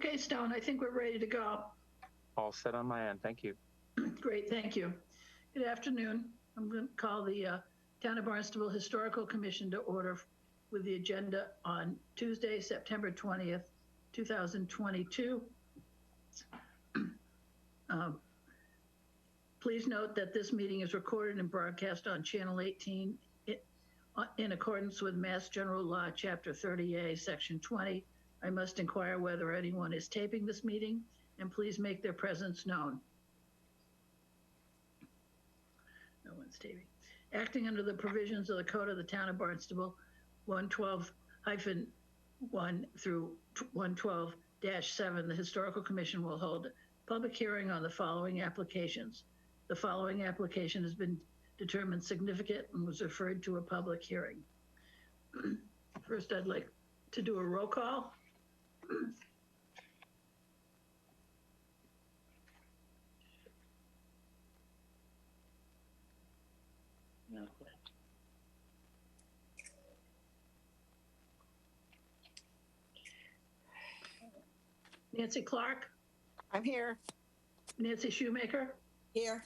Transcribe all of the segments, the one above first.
Okay, Stone, I think we're ready to go. All set on my end. Thank you. Great, thank you. Good afternoon. I'm going to call the Town of Barnstable Historical Commission to order with the agenda on Tuesday, September 20th, 2022. Please note that this meeting is recorded and broadcast on Channel 18 in accordance with Mass General Law, Chapter 30A, Section 20. I must inquire whether anyone is taping this meeting, and please make their presence known. No one's taping. Acting under the provisions of the Code of the Town of Barnstable, 112-1 through 112-7, the Historical Commission will hold a public hearing on the following applications. The following application has been determined significant and was referred to a public hearing. First, I'd like to do a roll call. Nancy Clark. I'm here. Nancy Shoemaker. Here.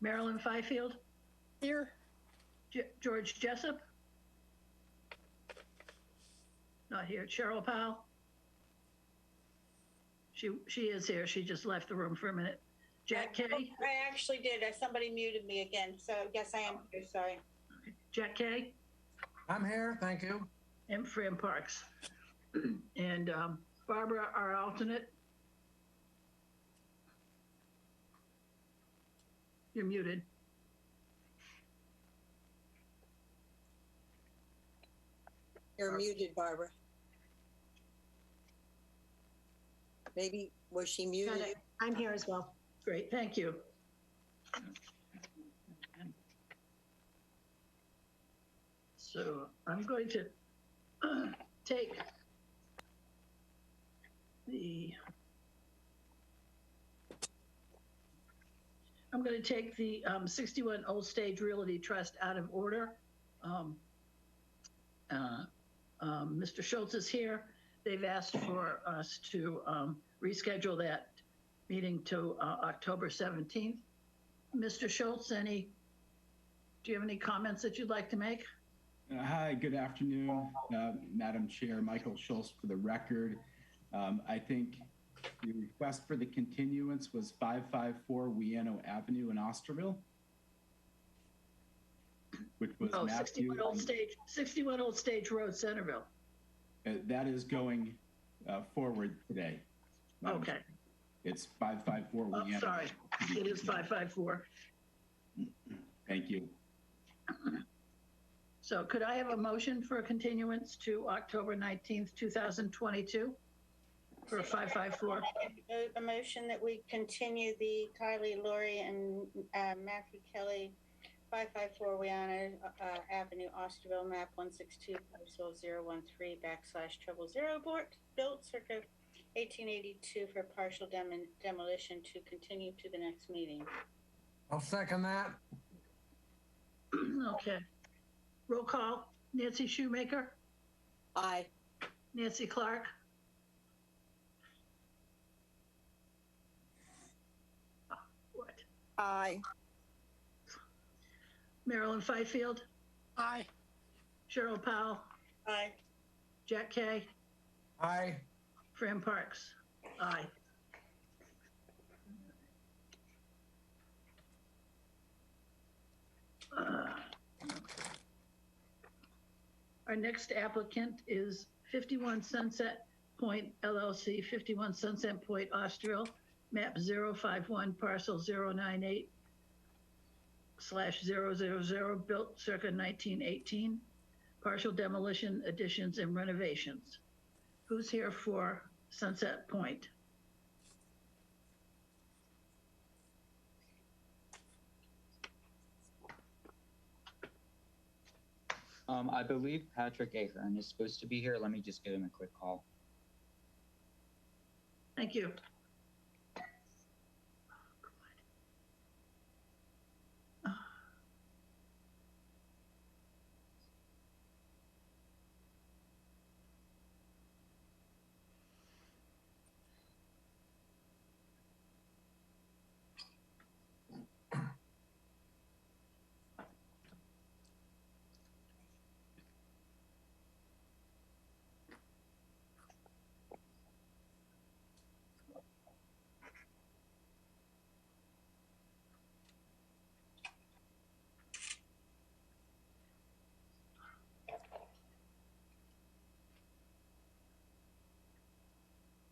Marilyn Fifield. Here. George Jessup. Not here. Cheryl Powell. She is here. She just left the room for a minute. Jack Kay. I actually did. Somebody muted me again, so yes, I am here. Sorry. Okay. Jack Kay. I'm here. Thank you. And Fran Parks. And Barbara, our alternate. You're muted. You're muted, Barbara. Maybe, was she muted? I'm here as well. Great, thank you. So I'm going to take the I'm going to take the 61 Old Stage Realty Trust out of order. Mr. Schultz is here. They've asked for us to reschedule that meeting to October 17th. Mr. Schultz, do you have any comments that you'd like to make? Hi, good afternoon, Madam Chair. Michael Schultz for the record. I think the request for the continuance was 554 Wiano Avenue in Osterville, which was 61 Old Stage Road, Centerville. That is going forward today. Okay. It's 554 Wiano. Oh, sorry, it is 554. Thank you. So could I have a motion for a continuance to October 19th, 2022 for 554? A motion that we continue the Kylie, Lori, and Matthew Kelly 554 Wiana Avenue, Osterville, map 162, parcel 013/00 built circa 1882 for partial demolition to continue to the next meeting. I'll second that. Okay. Roll call. Nancy Shoemaker. Aye. Nancy Clark. What? Aye. Marilyn Fifield. Aye. Cheryl Powell. Aye. Jack Kay. Aye. Fran Parks. Aye. Our next applicant is 51 Sunset Point LLC, 51 Sunset Point, Osterville, map 051, parcel 098/000, built circa 1918, partial demolition, additions, and renovations. Who's here for Sunset Point? I believe Patrick Ahern is supposed to be here. Let me just give him a quick call. Thank you.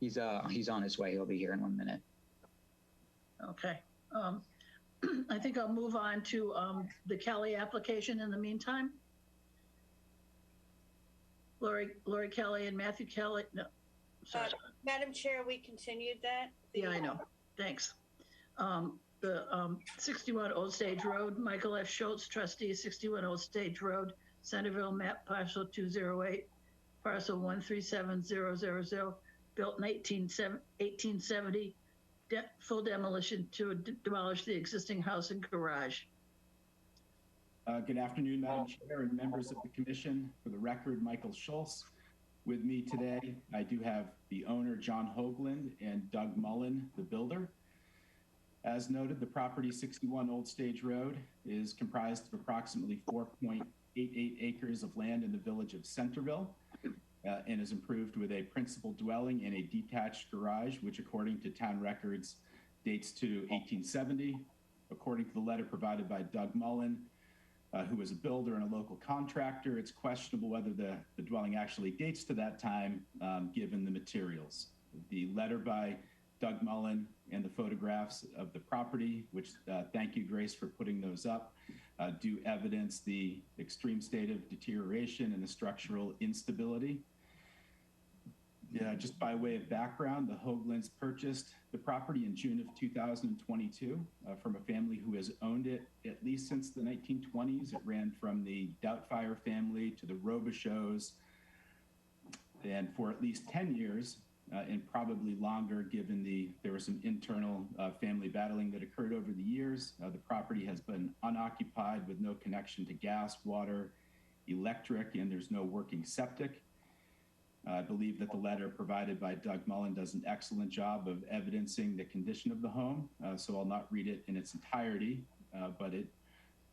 He's on his way. He'll be here in 1 minute. Okay. I think I'll move on to the Kelly application in the meantime. Lori Kelly and Matthew Kelly, no, sorry. Madam Chair, we continued that. Yeah, I know. Thanks. The 61 Old Stage Road, Michael F. Schultz, trustee, 61 Old Stage Road, Centerville, map parcel 208, parcel 137000, built in 1870, full demolition to demolish the existing house and garage. Good afternoon, Madam Chair and members of the commission. For the record, Michael Schultz. With me today, I do have the owner, John Hoagland, and Doug Mullen, the builder. As noted, the property 61 Old Stage Road is comprised of approximately 4.88 acres of land in the village of Centerville and is improved with a principal dwelling and a detached garage, which according to town records dates to 1870. According to the letter provided by Doug Mullen, who is a builder and a local contractor, it's questionable whether the dwelling actually dates to that time, given the materials. The letter by Doug Mullen and the photographs of the property, which thank you, Grace, for putting those up, do evidence the extreme state of deterioration and the structural instability. Just by way of background, the Hoaglands purchased the property in June of 2022 from a family who has owned it at least since the 1920s. It ran from the Doubtfire family to the Robichauds, and for at least 10 years, and probably longer given there was some internal family battling that occurred over the years. The property has been unoccupied with no connection to gas, water, electric, and there's no working septic. I believe that the letter provided by Doug Mullen does an excellent job of evidencing the condition of the home, so I'll not read it in its entirety, but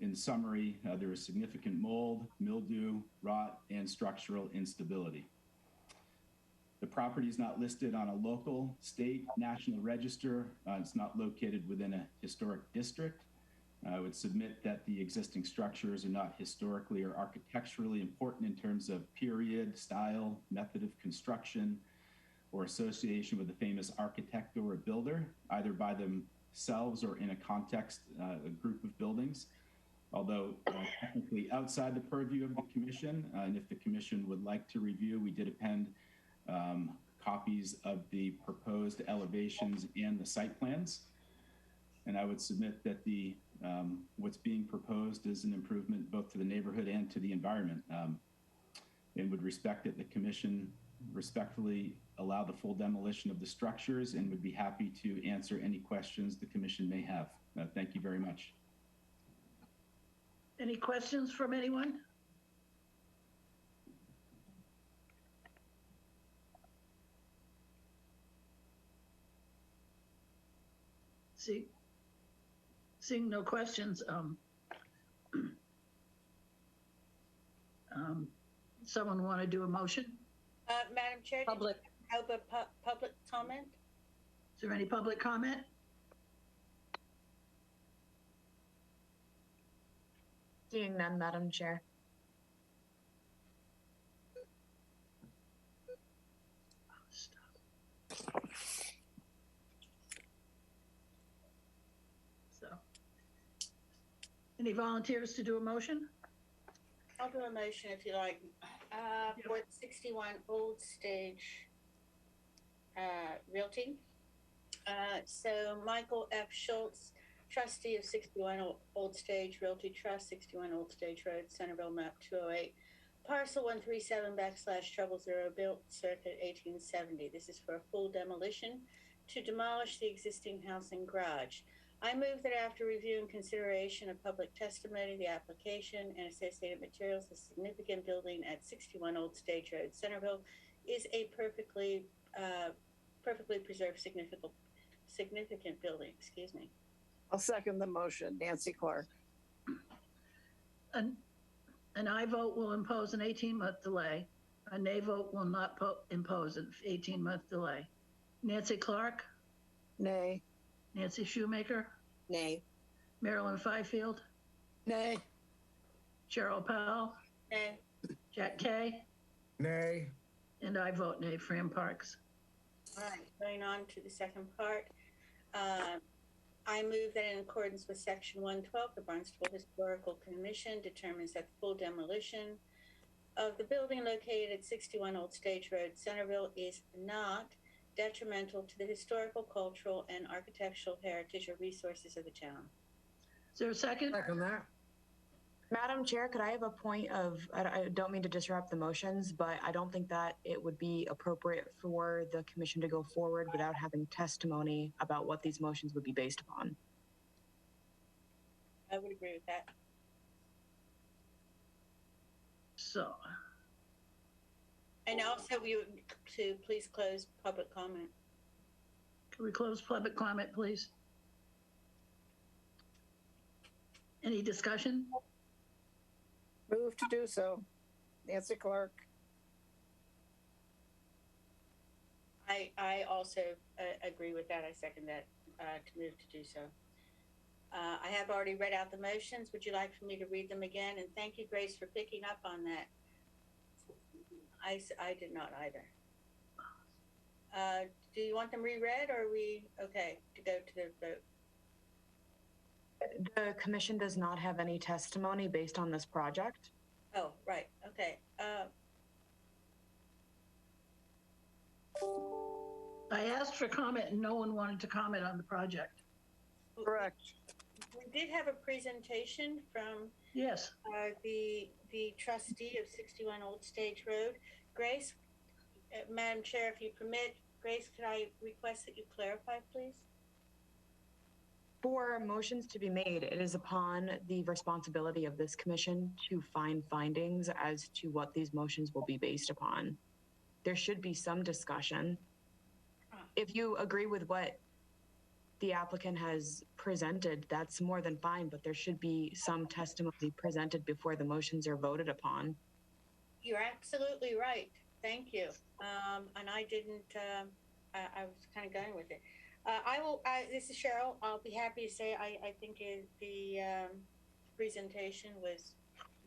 in summary, there is significant mold, mildew, rot, and structural instability. The property is not listed on a local, state, national register. It's not located within a historic district. I would submit that the existing structures are not historically or architecturally important in terms of period, style, method of construction, or association with a famous architect or a builder, either by themselves or in a context, a group of buildings. Although technically outside the purview of the commission, and if the commission would like to review, we did append copies of the proposed elevations and the site plans. And I would submit that what's being proposed is an improvement both to the neighborhood and to the environment, and would respect that the commission respectfully allow the full demolition of the structures and would be happy to answer any questions the commission may have. Thank you very much. Any questions from anyone? Seeing no questions, someone want to do a motion? Madam Chair, Public. Have a public comment? Is there any public comment? Seeing none, Madam Chair. So, any volunteers to do a motion? I'll do a motion if you like. For 61 Old Stage Realty. So Michael F. Schultz, trustee of 61 Old Stage Realty Trust, 61 Old Stage Road, Centerville, map 208, parcel 137/000, built circa 1870. This is for a full demolition to demolish the existing house and garage. I move that after review and consideration of public testimony, the application and associated materials, the significant building at 61 Old Stage Road, Centerville, is a perfectly preserved significant building. Excuse me. I'll second the motion. Nancy Clark. An aye vote will impose an 18-month delay. A nay vote will not impose an 18-month delay. Nancy Clark, Nay. Nancy Shoemaker, Nay. Marilyn Fifield, Nay. Cheryl Powell, Nay. Jack Kay, Nay. and I vote nay, Fran Parks. All right, going on to the second part. I move that in accordance with Section 112, the Barnstable Historical Commission determines that the full demolition of the building located at 61 Old Stage Road, Centerville, is not detrimental to the historical, cultural, and architectural heritage or resources of the town. Is there a second? Second that. Madam Chair, could I have a point of, I don't mean to disrupt the motions, but I don't think that it would be appropriate for the commission to go forward without having testimony about what these motions would be based upon. I would agree with that. So, And also, we would to please close public comment. can we close public comment, please? Any discussion? Move to do so. Nancy Clark. I also agree with that. I second that to move to do so. I have already read out the motions. Would you like for me to read them again? And thank you, Grace, for picking up on that. I did not either. Do you want them reread, or are we okay to go to the vote? The commission does not have any testimony based on this project. Oh, right. Okay. I asked for comment and no one wanted to comment on the project. Correct. We did have a presentation from Yes, the trustee of 61 Old Stage Road. Grace, Madam Chair, if you permit, Grace, could I request that you clarify, please? For motions to be made, it is upon the responsibility of this commission to find findings as to what these motions will be based upon. There should be some discussion. If you agree with what the applicant has presented, that's more than fine, but there should be some testimony presented before the motions are voted upon. You're absolutely right. Thank you. And I didn't, I was kind of going with it. This is Cheryl. I'll be happy to say I think the presentation was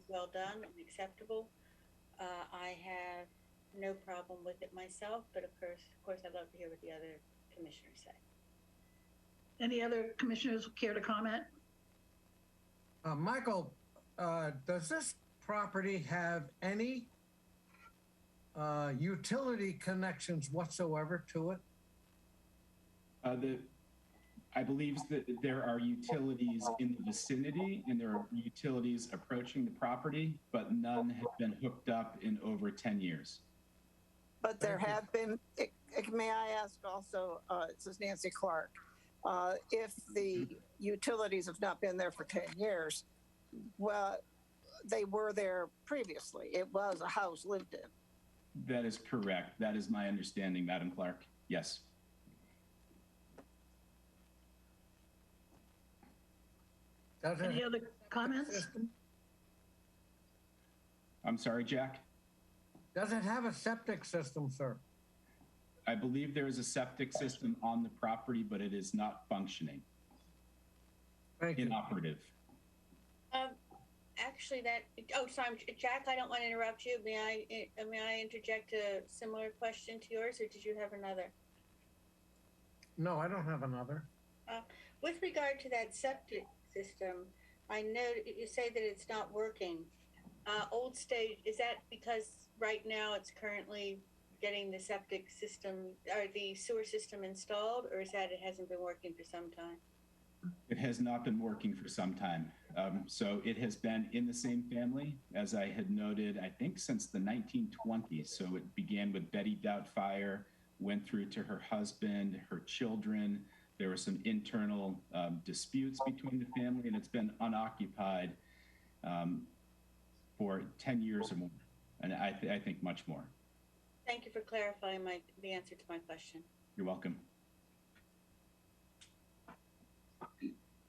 well done and acceptable. I have no problem with it myself, but of course, I'd love to hear what the other commissioners say. any other commissioners care to comment? Michael, does this property have any utility connections whatsoever to it? I believe that there are utilities in the vicinity and there are utilities approaching the property, but none have been hooked up in over 10 years. But there have been, may I ask also, this is Nancy Clark, if the utilities have not been there for 10 years, well, they were there previously. It was a house lived in. That is correct. That is my understanding, Madam Clerk. Yes. Any other comments? I'm sorry, Jack? Does it have a septic system, sir? I believe there is a septic system on the property, but it is not functioning. Thank you. Inoperative. Actually, sorry, Jack, I don't want to interrupt you. May I interject a similar question to yours, or did you have another? No, I don't have another. With regard to that septic system, I know you say that it's not working. Old Stage, is that because right now it's currently getting the septic system or the sewer system installed, or is that it hasn't been working for some time? It has not been working for some time. So it has been in the same family, as I had noted, I think since the 1920s. So it began with Betty Doubtfire, went through to her husband, her children. There were some internal disputes between the family, and it's been unoccupied for 10 years or more, and I think much more. Thank you for clarifying the answer to my question. You're welcome.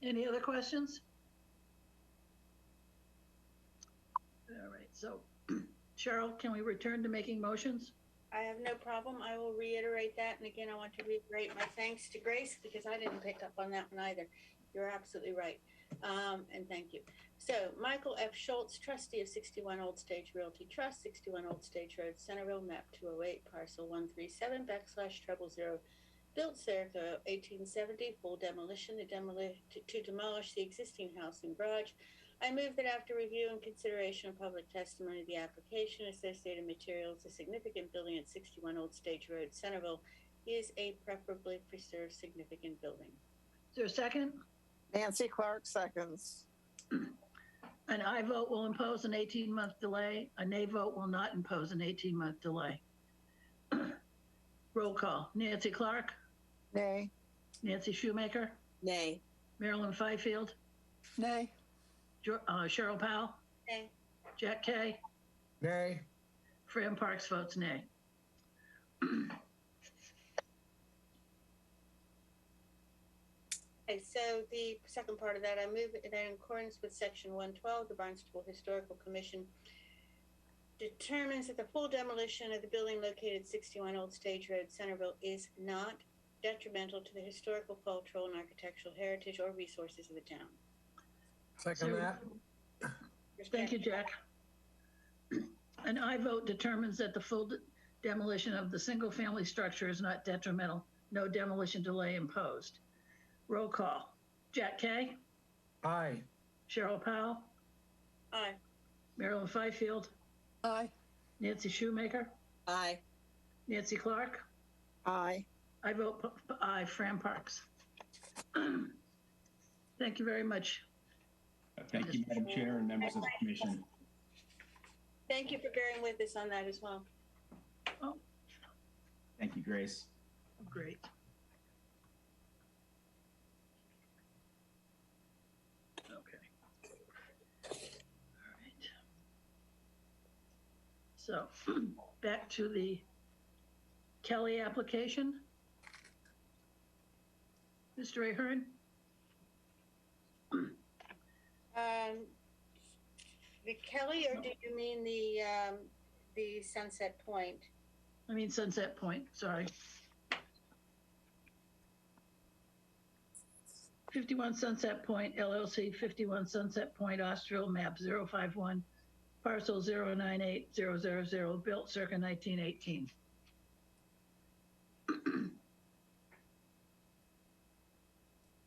Any other questions? All right, so Cheryl, can we return to making motions? I have no problem. I will reiterate that. And again, I want to reiterate my thanks to Grace because I didn't pick up on that one either. You're absolutely right. And thank you. So Michael F. Schultz, trustee of 61 Old Stage Realty Trust, 61 Old Stage Road, Centerville, map 208, parcel 137/000, built circa 1870, full demolition to demolish the existing house and garage. I move that after review and consideration of public testimony, the application, associated materials, a significant building at 61 Old Stage Road, Centerville, is a preferably preserved significant building. Is there a second? Nancy Clark seconds. An aye vote will impose an 18-month delay. A nay vote will not impose an 18-month delay. Roll call. Nancy Clark, Nay. Nancy Shoemaker, Nay. Marilyn Fifield, Nay. Cheryl Powell, Okay. Jack Kay, Nay. Fran Parks votes nay. Okay, so the second part of that, I move that in accordance with section 112, the Barnstable Historical Commission determines that the full demolition of the building located at 61 Old Stage Road, Centerville is not detrimental to the historical, cultural, and architectural heritage or resources of the town. Second that. Thank you, Jack. An aye vote determines that the full demolition of the single-family structure is not detrimental. No demolition delay imposed. Roll call. Jack Kay, Aye. Cheryl Powell, Aye. Marilyn Fifield, Aye. Nancy Shoemaker, Aye. Nancy Clark. Aye. I vote aye, Fran Parks. Thank you very much. Thank you, Madam Chair and members of the commission. Thank you for bearing with us on that as well. Oh, Thank you, Grace. great. Okay. All right. So back to the Kelly application. Mr. Ahern? The Kelly, or do you mean the Sunset Point? I mean Sunset Point, sorry. 51 Sunset Point LLC, 51 Sunset Point, Austral, map 051, parcel 098000, built circa 1918.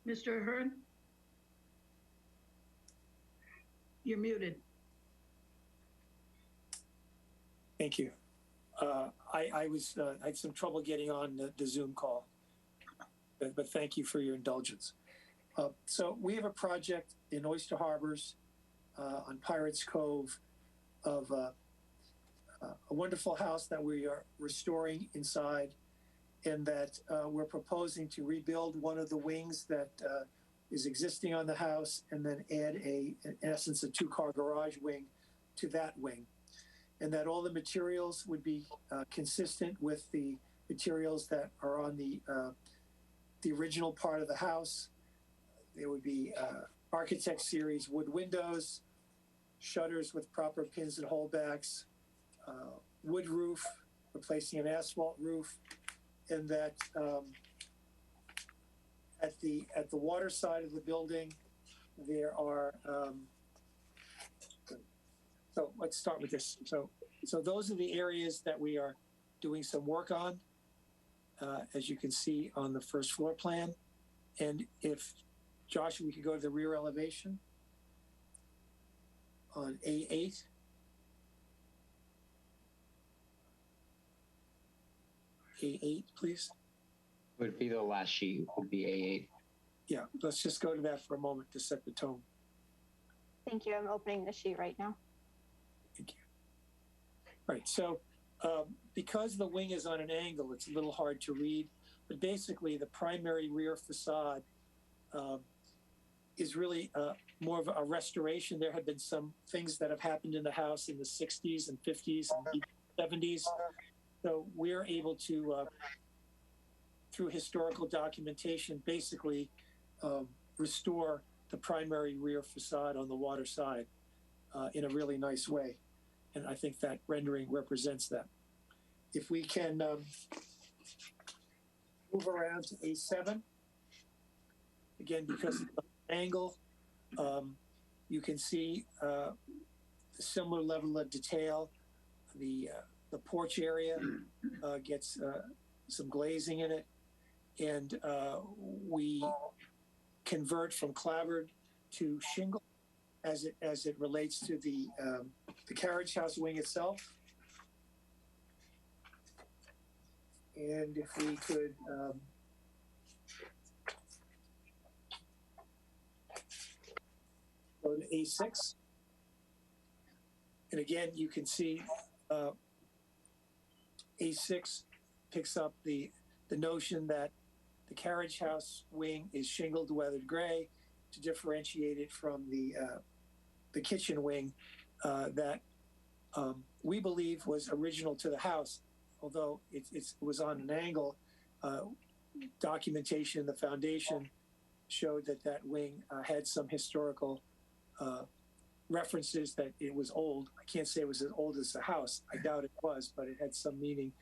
Mr. Ahern? You're muted. Thank you. I had some trouble getting on the Zoom call, but thank you for your indulgence. So we have a project in Oyster Harbors on Pirates Cove of a wonderful house that we are restoring inside, and that we're proposing to rebuild one of the wings that is existing on the house, and then add in essence, a two-car garage wing to that wing. And that all the materials would be consistent with the materials that are on the original part of the house. There would be Architect Series wood windows, shutters with proper pins and holdbacks, wood roof, replacing an asphalt roof, and that at the water side of the building, there are. So let's start with this. So those are the areas that we are doing some work on, as you can see on the first floor plan. And if, Josh, we could go to the rear elevation on A8. A8, please. Would be the last sheet, would be A8. Yeah, let's just go to that for a moment to set the tone. Thank you. I'm opening the sheet right now. Thank you. Right, so because the wing is on an angle, it's a little hard to read, but basically the primary rear facade is really more of a restoration. There have been some things that have happened in the house in the 60s and 50s and 70s. So we're able to, through historical documentation, basically restore the primary rear facade on the water side in a really nice way. And I think that rendering represents that. If we can move around to A7, again, because of the angle, You can see a similar level of detail. The porch area gets some glazing in it, and we convert from clapboard to shingle as it relates to the carriage house wing itself. And if we could go to A6. And again, you can see A6 picks up the notion that the carriage house wing is shingled weathered gray to differentiate it from the kitchen wing that we believe was original to the house, although it was on an angle. Documentation in the foundation showed that wing had some historical references that it was old. I can't say it was as old as the house. I doubt it was, but it had some meaning.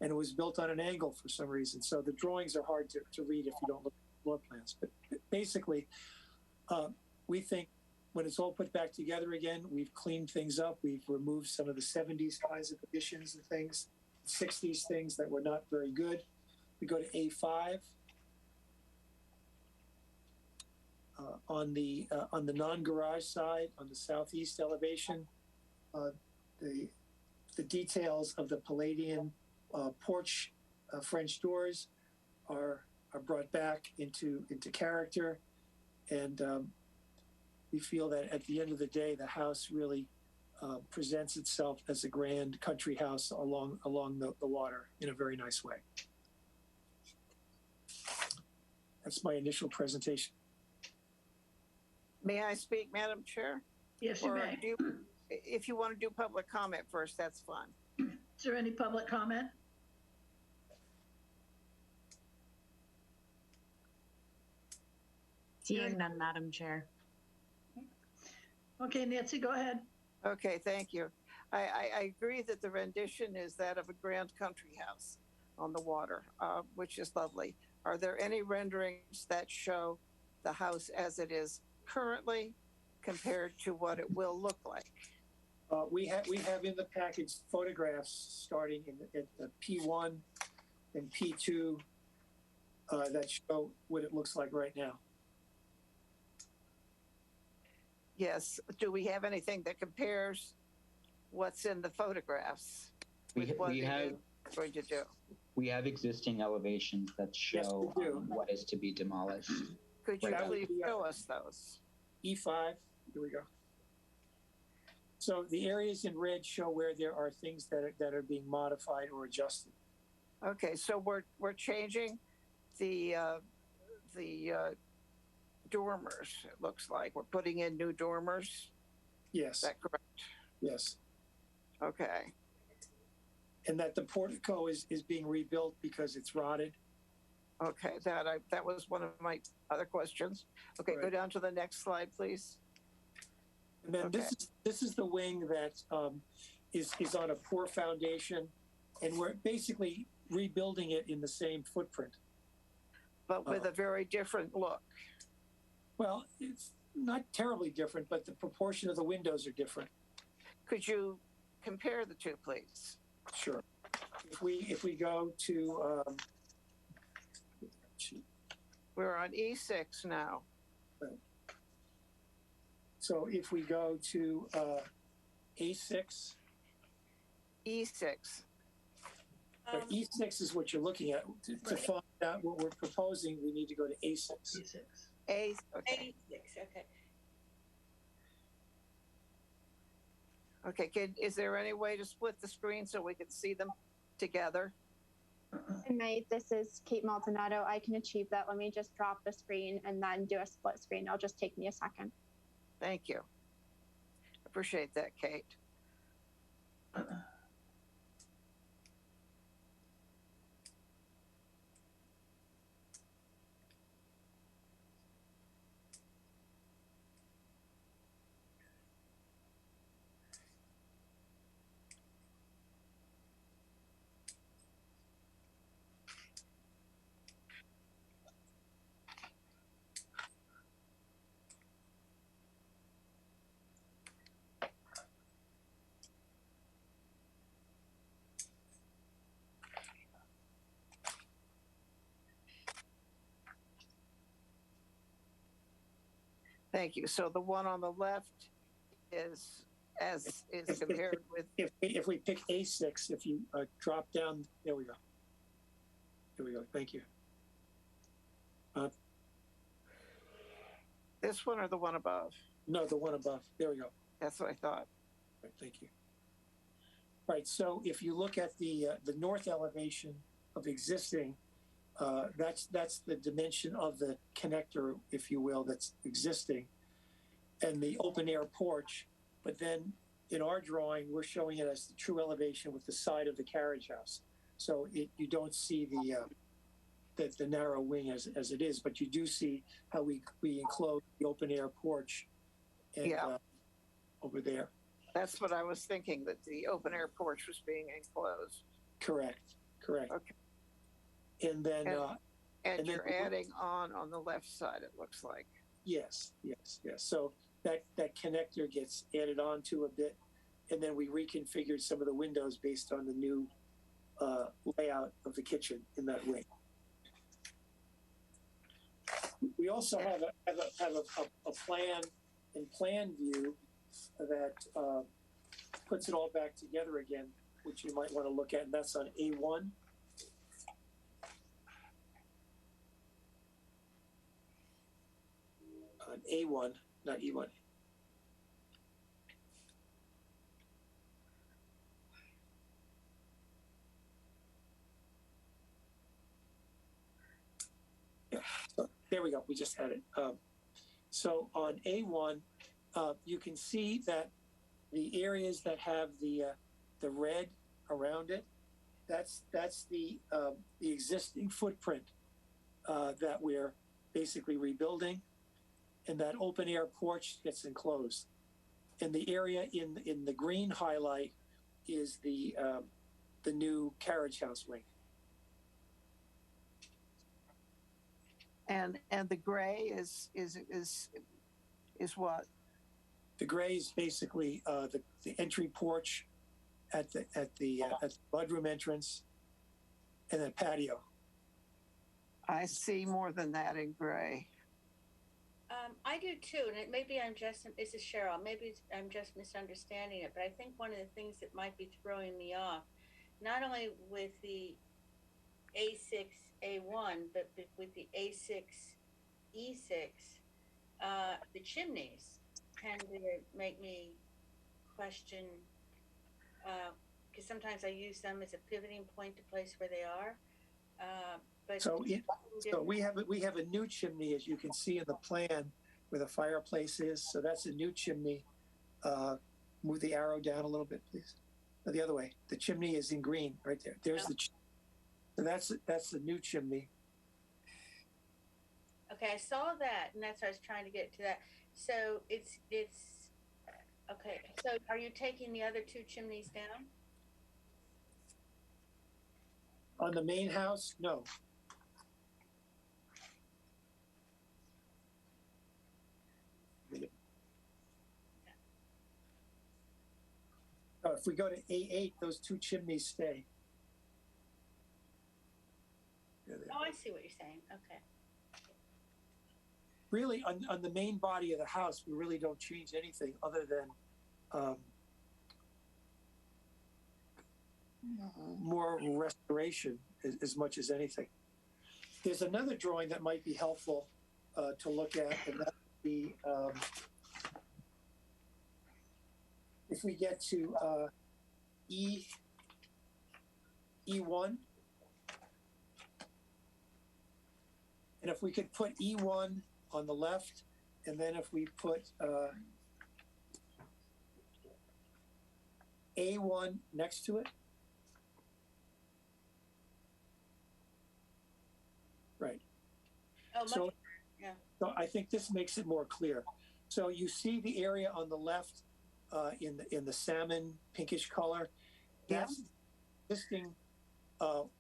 And it was built on an angle for some reason. So the drawings are hard to read if you don't look at the floor plans. But basically, we think when it's all put back together again, we've cleaned things up. We've removed some of the 70s kinds of additions and things, 60s things that were not very good. We go to A5. On the non-garage side, on the southeast elevation, the details of the Palladian porch French doors are brought back into character, and we feel that at the end of the day, the house really presents itself as a grand country house along the water in a very nice way. That's my initial presentation. May I speak, Madam Chair? Yes, you may. If you want to do public comment first, that's fine. Is there any public comment? Seeing none, Madam Chair. Okay, Nancy, go ahead. Okay, thank you. I agree that the rendition is that of a grand country house on the water, which is lovely. Are there any renderings that show the house as it is currently compared to what it will look like? We have in the package photographs starting at the P1 and P2 that show what it looks like right now. Yes. Do we have anything that compares what's in the photographs with what you're going to do? We have existing elevations that show what is to be demolished. Could you please show us those? E5, here we go. So the areas in red show where there are things that are being modified or adjusted. Okay, so we're changing the dormers. It looks like we're putting in new dormers. Yes. Is that correct? Yes. Okay. And that the portico is being rebuilt because it's rotted. Okay, that was one of my other questions. Okay, Right. Go down to the next slide, please. And then this is the wing that is on a poor foundation, and we're basically rebuilding it in the same footprint. But with a very different look. Well, it's not terribly different, but the proportion of the windows are different. Could you compare the two, please? Sure. If we go to we're on E6 now. Right. So if we go to A6. E6. E6 is what you're looking at. To find out what we're proposing, we need to go to A6. E6. Okay. A6, okay. Okay, is there any way to split the screen so we can see them together? This is Kate Maldonado. I can achieve that. Let me just drop the screen and then do a split screen. It'll just take me a second. Thank you. Appreciate that, Kate. Thank you. So the one on the left is as is compared with. If we pick A6, if you drop down, there we go. There we go. Thank you. This one or the one above? No, the one above. There we go. That's what I thought. Right, thank you. Right. So if you look at the north elevation of existing, that's the dimension of the connector, if you will, that's existing, and the open air porch. But then in our drawing, we're showing it as the true elevation with the side of the carriage house. So you don't see the narrow wing as it is, but you do see how we enclose the open air porch and, over there. That's what I was thinking, that the open air porch was being enclosed. Correct. Okay. And then and you're adding on the left side, it looks like. Yes. So that connector gets added onto a bit, and then we reconfigured some of the windows based on the new layout of the kitchen in that way. We also have a plan view that puts it all back together again, which you might want to look at, and that's on A1. On A1, not E1. Yeah, so there we go. We just had it. So on A1, you can see that the areas that have the red around it, that's the existing footprint that we're basically rebuilding, and that open air porch gets enclosed. And the area in the green highlight is the new carriage house wing. And the gray is what? The gray is basically the entry porch at the mudroom entrance, and the patio. I see more than that in gray. I do too, and maybe this is Cheryl, maybe I'm just misunderstanding it, but I think one of the things that might be throwing me off, not only with the A6, A1, but with the A6, E6, the chimneys tend to make me question, because sometimes I use them as a pivoting point to place where they are. But so we have a new chimney, as you can see in the plan, where the fireplace is. So that's a new chimney. Move the arrow down a little bit, please. No, the other way. The chimney is in green right there. There's so that's the new chimney. Okay, I saw that, and that's why I was trying to get to that. So it's okay. So are you taking the other two chimneys down? On the main house, no. If we go to A8, those two chimneys stay. Oh, I see what you're saying. Okay. Really, on the main body of the house, we really don't change anything other than more restoration as much as anything. There's another drawing that might be helpful to look at, and that would be if we get to E1, and if we could put E1 on the left, and then if we put A1 next to it. Right. Oh, so, yeah. So I think this makes it more clear. So you see the area on the left in the salmon pinkish color. That's the existing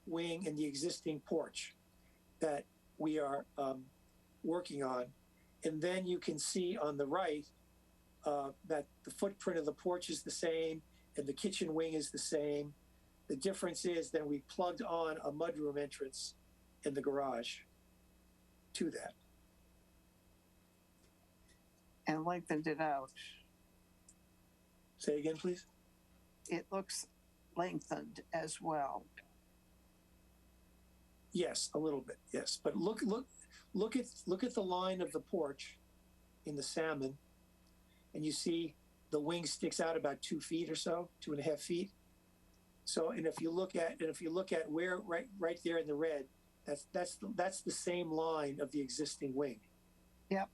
wing and the existing porch that we are working on. And then you can see on the right that the footprint of the porch is the same and the kitchen wing is the same. The difference is that we plugged on a mudroom entrance in the garage to that. and lengthened it out. Say again, please. It looks lengthened as well. Yes, a little bit. Yes, but look at the line of the porch in the salmon, and you see the wing sticks out about 2 feet or so, 2.5 feet. So, and if you look at where right there in the red, that's the same line of the existing wing. Yep.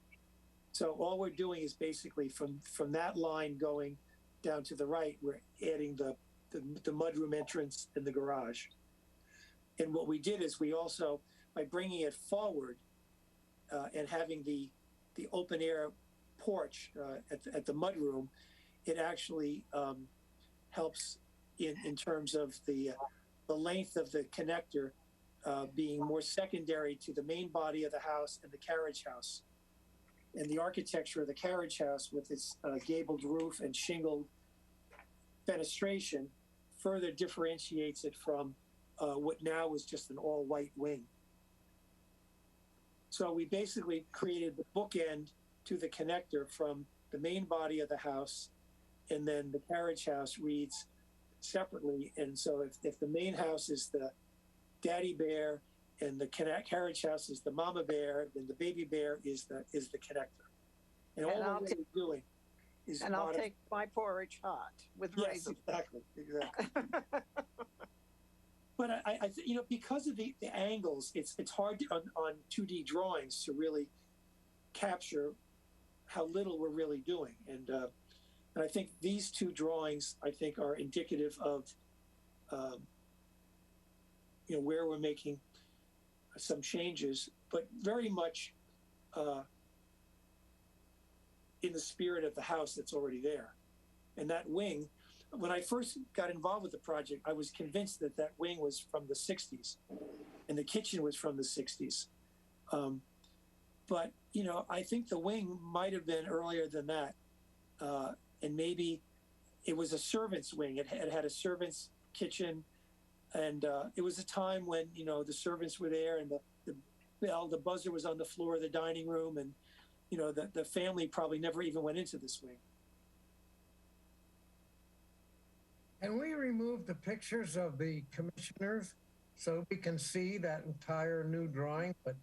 So all we're doing is basically from that line going down to the right, we're adding the mudroom entrance and the garage. And what we did is we also, by bringing it forward and having the open air porch at the mudroom, it actually helps in terms of the length of the connector being more secondary to the main body of the house and the carriage house. And the architecture of the carriage house with its gabled roof and shingled fenestration further differentiates it from what now is just an all-white wing. So we basically created the bookend to the connector from the main body of the house, and then the carriage house reads separately. And so if the main house is the daddy bear and the carriage house is the mama bear, then the baby bear is the connector. And all we're really doing is I'll take my porridge hot with raisins. Exactly. But I think, because of the angles, it's hard on 2D drawings to really capture how little we're really doing. And I think these two drawings, I think, are indicative of, where we're making some changes, but very much in the spirit of the house that's already there. And that wing, when I first got involved with the project, I was convinced that wing was from the 60s and the kitchen was from the 60s. But, I think the wing might have been earlier than that. And maybe it was a servant's wing. It had a servant's kitchen. And it was a time when, the servants were there and the buzzer was on the floor of the dining room. And, the family probably never even went into this wing. Can we remove the pictures of the commissioners so we can see that entire new drawing? But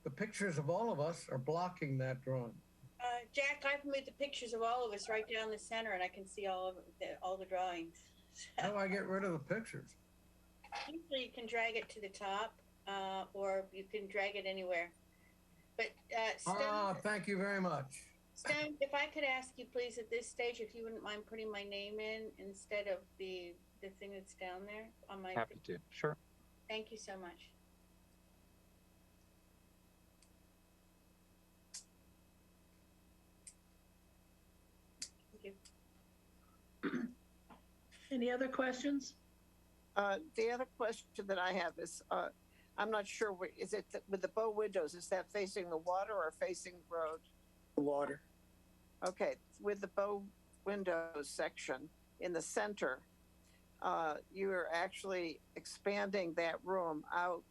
the pictures of all of us are blocking that drawing. Jack, I've moved the pictures of all of us right down the center, and I can see all the drawings. How do I get rid of the pictures? Usually you can drag it to the top, or you can drag it anywhere. But Stone, thank you very much. Stone, if I could ask you, please, at this stage, if you wouldn't mind putting my name in instead of the thing that's down there on my. Happy to. Sure. Thank you so much. Thank you. Any other questions? The other question that I have is, I'm not sure, is it with the bow windows, is that facing the water or facing the road? The water. Okay, with the bow windows section in the center, you are actually expanding that room out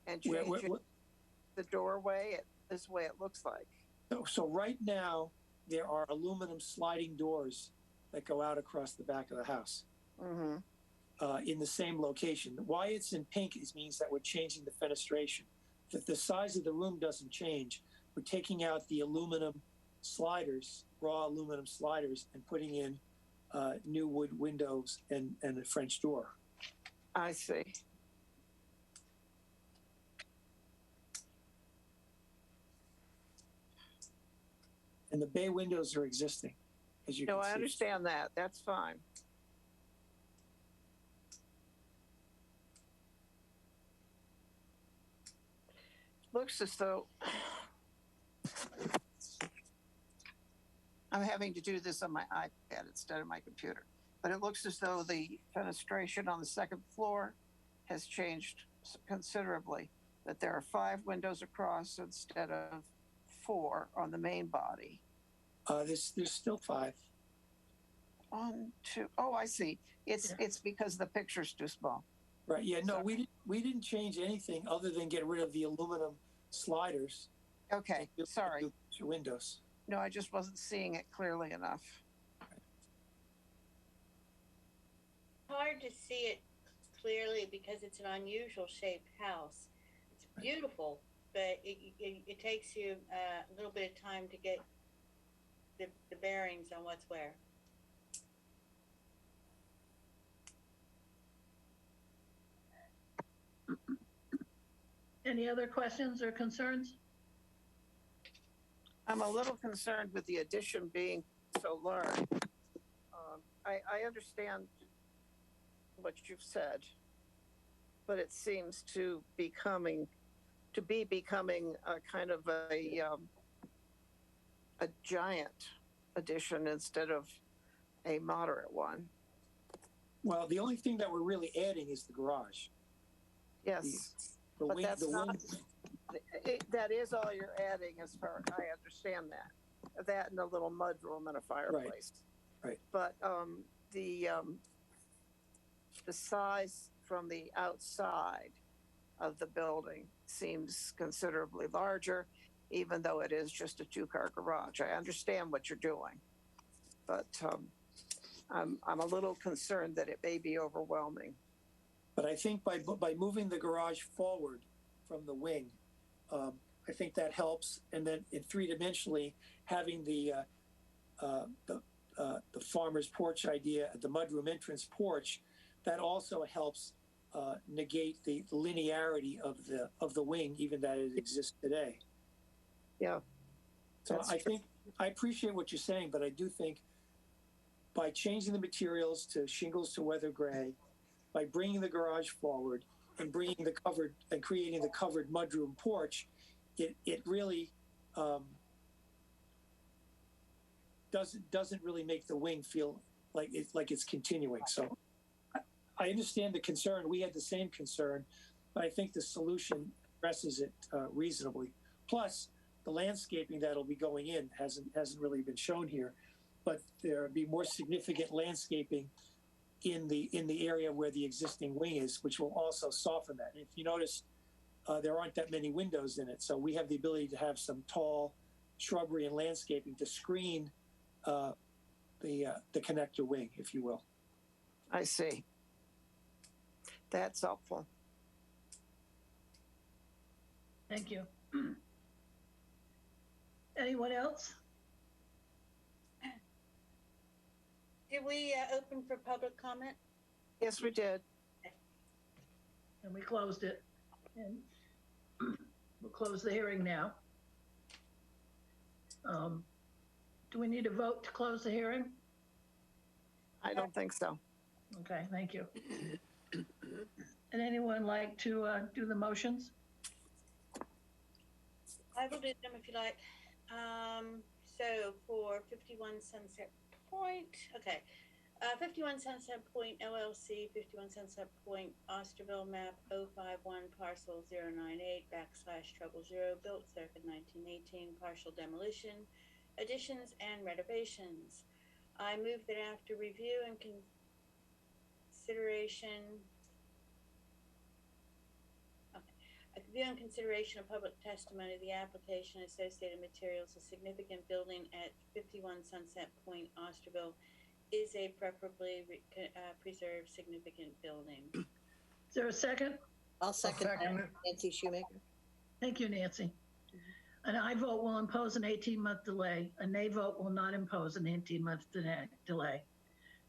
and changing the doorway. This way it looks like. So right now, there are aluminum sliding doors that go out across the back of the house. Mm-hmm. In the same location. Why it's in pink means that we're changing the fenestration. That the size of the room doesn't change. We're taking out the aluminum sliders, raw aluminum sliders, and putting in new wood windows and a French door. I see. And the bay windows are existing, as you can see. No, I understand that. That's fine. Looks as though I'm having to do this on my iPad instead of my computer, but it looks as though the fenestration on the second floor has changed considerably, that there are 5 windows across instead of 4 on the main body. There's still 5. 1, 2. Oh, I see. It's because the picture's too small. Right. Yeah. No, we didn't change anything other than get rid of the aluminum sliders. Okay. Sorry. To windows. No, I just wasn't seeing it clearly enough. Hard to see it clearly because it's an unusual shaped house. It's beautiful, but it takes you a little bit of time to get the bearings on what's where. Any other questions or concerns? I'm a little concerned with the addition being so large. I understand what you've said, but it seems to be becoming a kind of a giant addition instead of a moderate one. Well, the only thing that we're really adding is the garage. Yes, The but wing, that's the not. wing, That is all you're adding, as far I understand that. That and a little mud room and a fireplace. Right. But the size from the outside of the building seems considerably larger, even though it is just a two-car garage. I understand what you're doing, but I'm a little concerned that it may be overwhelming. but I think by moving the garage forward from the wing, I think that helps. And then in three-dimensionally, having the farmer's porch idea at the mudroom entrance porch, that also helps negate the linearity of the wing, even that it exists today. Yeah. So I appreciate what you're saying, but I do think by changing the materials to shingles to weather gray, by bringing the garage forward and bringing the covered and creating the covered mudroom porch, it really doesn't really make the wing feel like it's continuing. So I understand the concern. We had the same concern, but I think the solution addresses it reasonably. Plus, the landscaping that'll be going in hasn't really been shown here, but there'll be more significant landscaping in the area where the existing wing is, which will also soften that. And if you notice, there aren't that many windows in it, so we have the ability to have some tall shrubbery and landscaping to screen the connector wing, if you will. I see. That's helpful. Thank you. Anyone else? Did we open for public comment? Yes, we did. And we closed it. And we'll close the hearing now. Do we need a vote to close the hearing? I don't think so. Okay, thank you. And anyone like to do the motions? I will do them if you like. So for 51 Sunset Point, okay. 51 Sunset Point LLC, 51 Sunset Point, Osterville, map 051, parcel 098/000, built circa 1918, partial demolition, additions and renovations. I move that after review and consideration of public testimony, the application, associated materials, a significant building at 51 Sunset Point, Osterville, is a preferably preserved significant building. Is there a second? I'll second that. second it. Nancy Shoemaker. Thank you, Nancy. An aye vote will impose an 18-month delay. A nay vote will not impose an 18-month delay.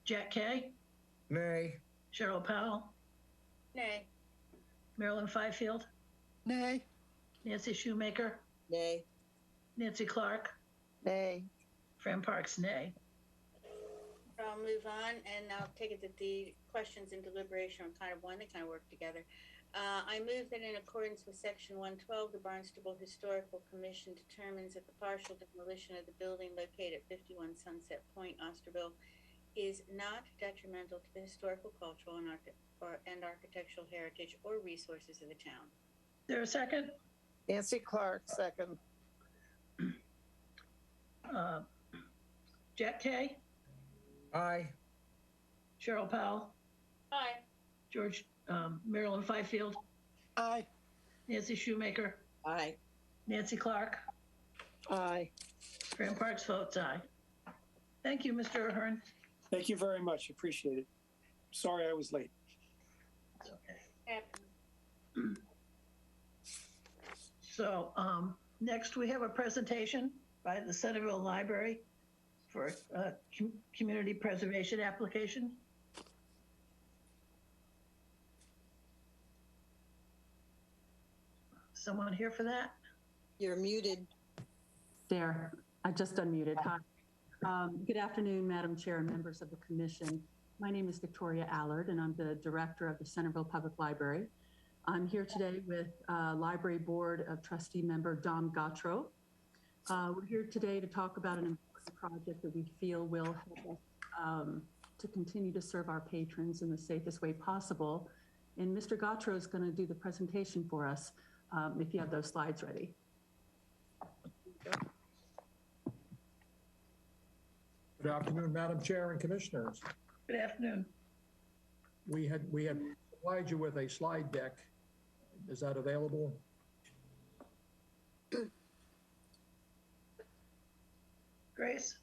Jack Kay? Nay. Cheryl Powell? Nay. Marilyn Fifield? Nay. Nancy Shoemaker? Nay. Nancy Clark? Nay. Fran Parks, nay. I'll move on, and I'll take it that the questions and deliberation are kind of one, they kind of work together. I move that in accordance with Section 112, the Barnstable Historical Commission determines that the partial demolition of the building located at 51 Sunset Point, Osterville, is not detrimental to the historical, cultural, and architectural heritage or resources of the town. Is there a second? Nancy Clark, second. Jack Kay? Aye. Cheryl Powell? Aye. Marilyn Fifield? Aye. Nancy Shoemaker? Aye. Nancy Clark? Aye. Graham Parks votes aye. Thank you, Mr. Ahern. Thank you very much. Appreciate it. Sorry I was late. It's okay. So next we have a presentation by the Centerville Library for a community preservation application. Someone here for that? You're muted. There, I just unmuted. Hi. Good afternoon, Madam Chair and members of the Commission. My name is Victoria Allard, and I'm the Director of the Centerville Public Library. I'm here today with Library Board of Trustee member Dom Gautreaux. We're here today to talk about an important project that we feel will help us to continue to serve our patrons in the safest way possible. And Mr. Gautreaux is going to do the presentation for us if you have those slides ready. Good afternoon, Madam Chair and Commissioners. Good afternoon. We had supplied you with a slide deck. Is that available? Grace?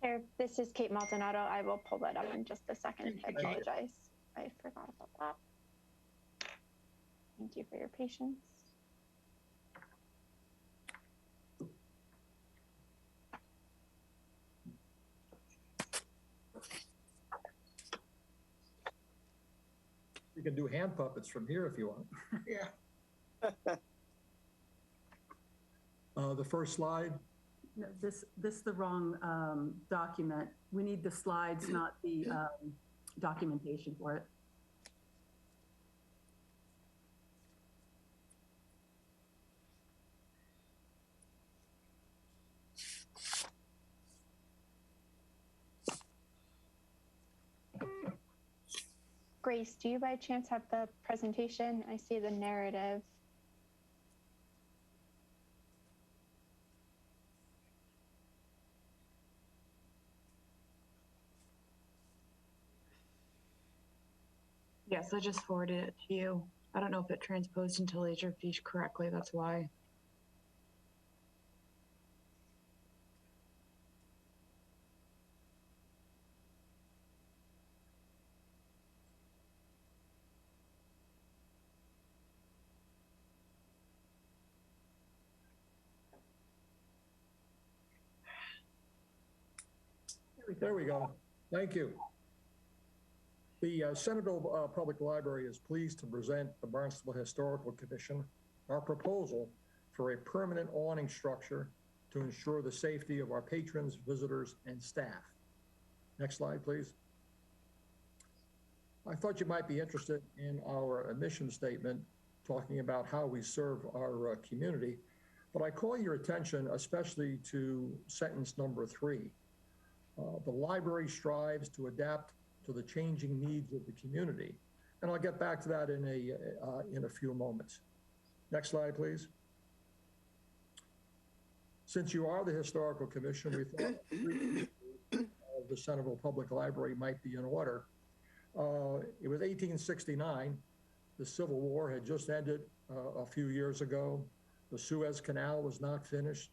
Chair, this is Kate Maldonado. I will pull that up in just a second. I apologize. I forgot about that. Thank you for your patience. You can do hand puppets from here if you want. Yeah. The first slide. No, this is the wrong document. We need the slides, not the documentation for it. Grace, do you by chance have the presentation? I see the narrative. Yes, I just forwarded it to you. I don't know if it transposed into Laserfish correctly, that's why. There we go. Thank you. The Centerville Public Library is pleased to present the Barnstable Historical Commission our proposal for a permanent awning structure to ensure the safety of our patrons, visitors, and staff. Next slide, please. I thought you might be interested in our mission statement, talking about how we serve our community, but I call your attention especially to sentence number 3. The library strives to adapt to the changing needs of the community. And I'll get back to that in a few moments. Next slide, please. Since you are the Historical Commission, we thought the Centerville Public Library might be in order. It was 1869. The Civil War had just ended a few years ago. The Suez Canal was not finished,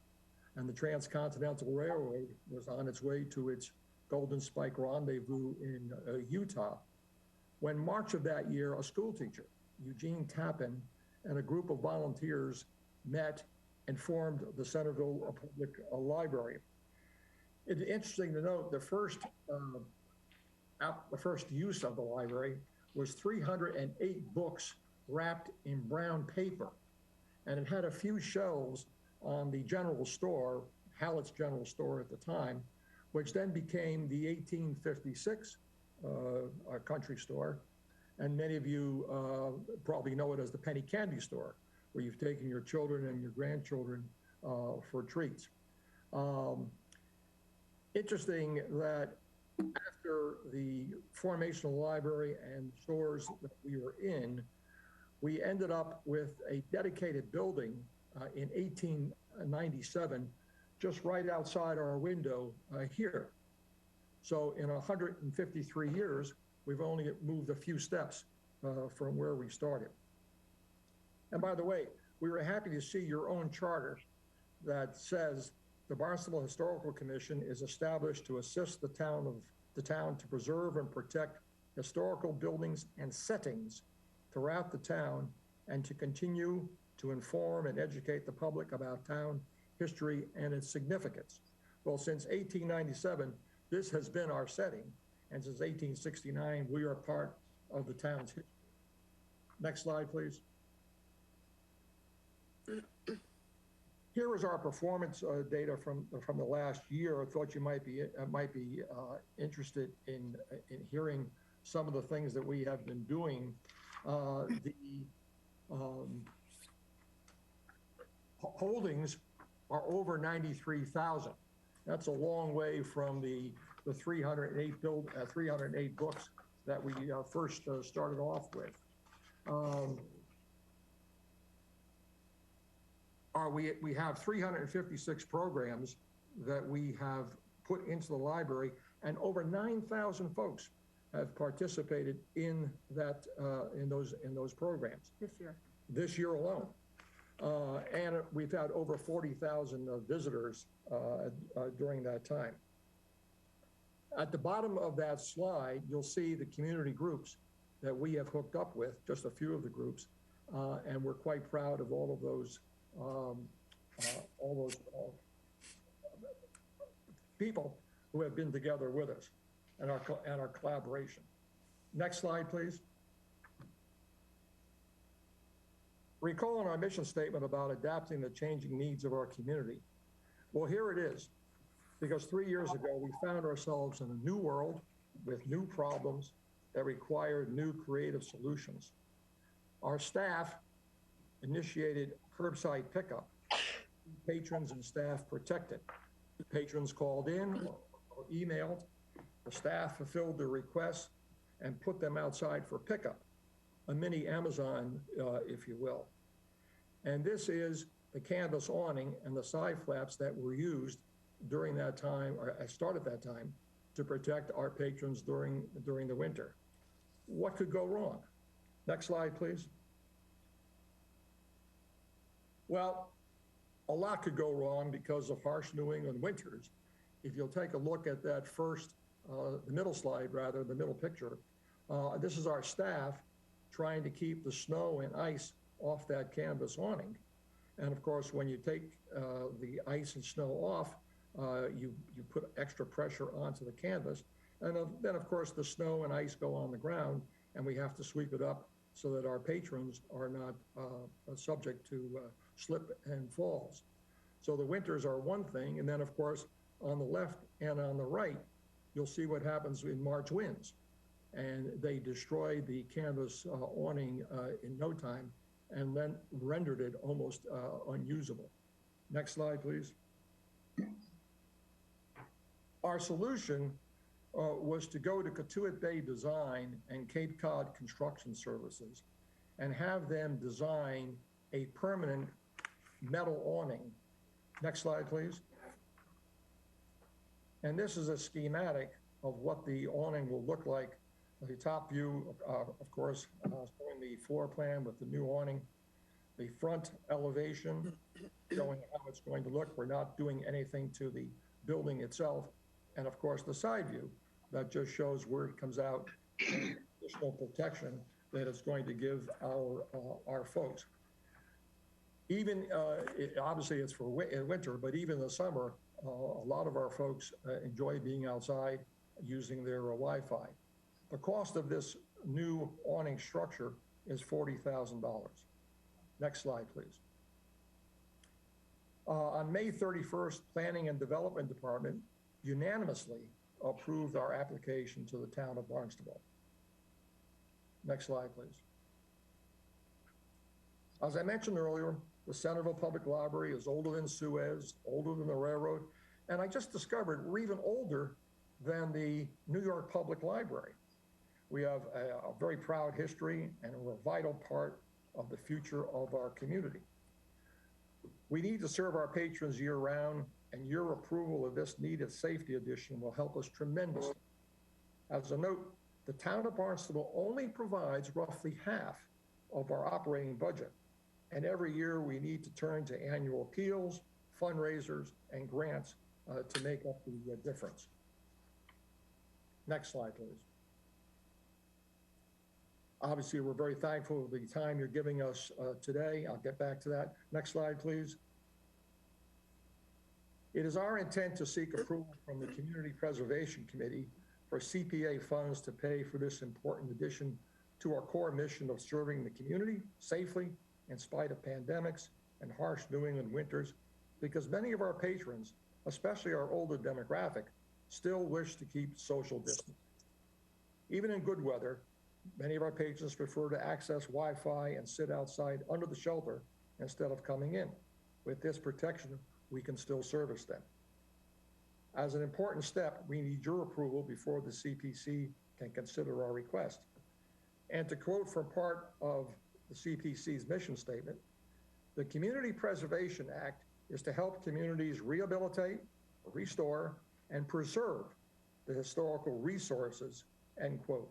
and the Transcontinental Railroad was on its way to its Golden Spike Rendezvous in Utah. When March of that year, a school teacher, Eugene Tappan, and a group of volunteers met and formed the Centerville Public Library. It's interesting to note the first use of the library was 308 books wrapped in brown paper. And it had a few shelves on the general store, Hallett's General Store at the time, which then became the 1856 country store. And many of you probably know it as the penny candy store, where you've taken your children and your grandchildren for treats. Interesting that after the formation of the library and stores that we were in, we ended up with a dedicated building in 1897, just right outside our window here. So in 153 years, we've only moved a few steps from where we started. And by the way, we were happy to see your own charter that says the Barnstable Historical Commission is established to assist the town to preserve and protect historical buildings and settings throughout the town and to continue to inform and educate the public about town history and its significance. Well, since 1897, this has been our setting, and since 1869, we are part of the town's history. Next slide, please. Here is our performance data from the last year. I thought you might be interested in hearing some of the things that we have been doing. The holdings are over 93,000. That's a long way from the 308 books that we first started off with. We have 356 programs that we have put into the library, and over 9,000 folks have participated in that in those programs this year alone. And we've had over 40,000 visitors during that time. At the bottom of that slide, you'll see the community groups that we have hooked up with, just a few of the groups, and we're quite proud of all of those people who have been together with us and our collaboration. Next slide, please. Recall in our mission statement about adapting the changing needs of our community. Well, here it is, because 3 years ago, we found ourselves in a new world with new problems that required new creative solutions. Our staff initiated curbside pickup. Patrons and staff protected. Patrons called in or emailed. The staff fulfilled their requests and put them outside for pickup. A mini Amazon, if you will. And this is the canvas awning and the side flaps that were used during that time, or started that time, to protect our patrons during the winter. What could go wrong? Next slide, please. Well, a lot could go wrong because of harsh New England winters. If you'll take a look at that first, the middle slide rather, the middle picture, this is our staff trying to keep the snow and ice off that canvas awning. And of course, when you take the ice and snow off, you put extra pressure onto the canvas. And then of course, the snow and ice go on the ground and we have to sweep it up so that our patrons are not subject to slip and falls. So the winters are one thing. And then of course, on the left and on the right, you'll see what happens in March winds. And they destroyed the canvas awning in no time and then rendered it almost unusable. Next slide, please. Our solution was to go to Catuit Bay Design and Cape Cod Construction Services and have them design a permanent metal awning. Next slide, please. And this is a schematic of what the awning will look like. The top view, of course, showing the floor plan with the new awning. The front elevation showing how it's going to look. We're not doing anything to the building itself. And of course, the side view that just shows where it comes out, additional protection that it's going to give our folks. Even, obviously it's for winter, but even in the summer, a lot of our folks enjoy being outside using their Wi-Fi. The cost of this new awning structure is $40,000. Next slide, please. On May 31st, Planning and Development Department unanimously approved our application to the town of Barnstable. Next slide, please. As I mentioned earlier, the Centerville Public Library is older than Suez, older than the railroad, and I just discovered we're even older than the New York Public Library. We have a very proud history and we're a vital part of the future of our community. We need to serve our patrons year round, and your approval of this needed safety addition will help us tremendously. As a note, the town of Barnstable only provides roughly half of our operating budget. And every year we need to turn to annual appeals, fundraisers, and grants to make up the difference. Next slide, please. Obviously, we're very thankful for the time you're giving us today. I'll get back to that. Next slide, please. It is our intent to seek approval from the Community Preservation Committee for CPA funds to pay for this important addition to our core mission of serving the community safely in spite of pandemics and harsh New England winters, because many of our patrons, especially our older demographic, still wish to keep social distance. Even in good weather, many of our patrons prefer to access Wi-Fi and sit outside under the shelter instead of coming in. With this protection, we can still service them. As an important step, we need your approval before the CPC can consider our request. And to quote from part of the CPC's mission statement, the Community Preservation Act is to help communities rehabilitate, restore, and preserve the historical resources, end quote.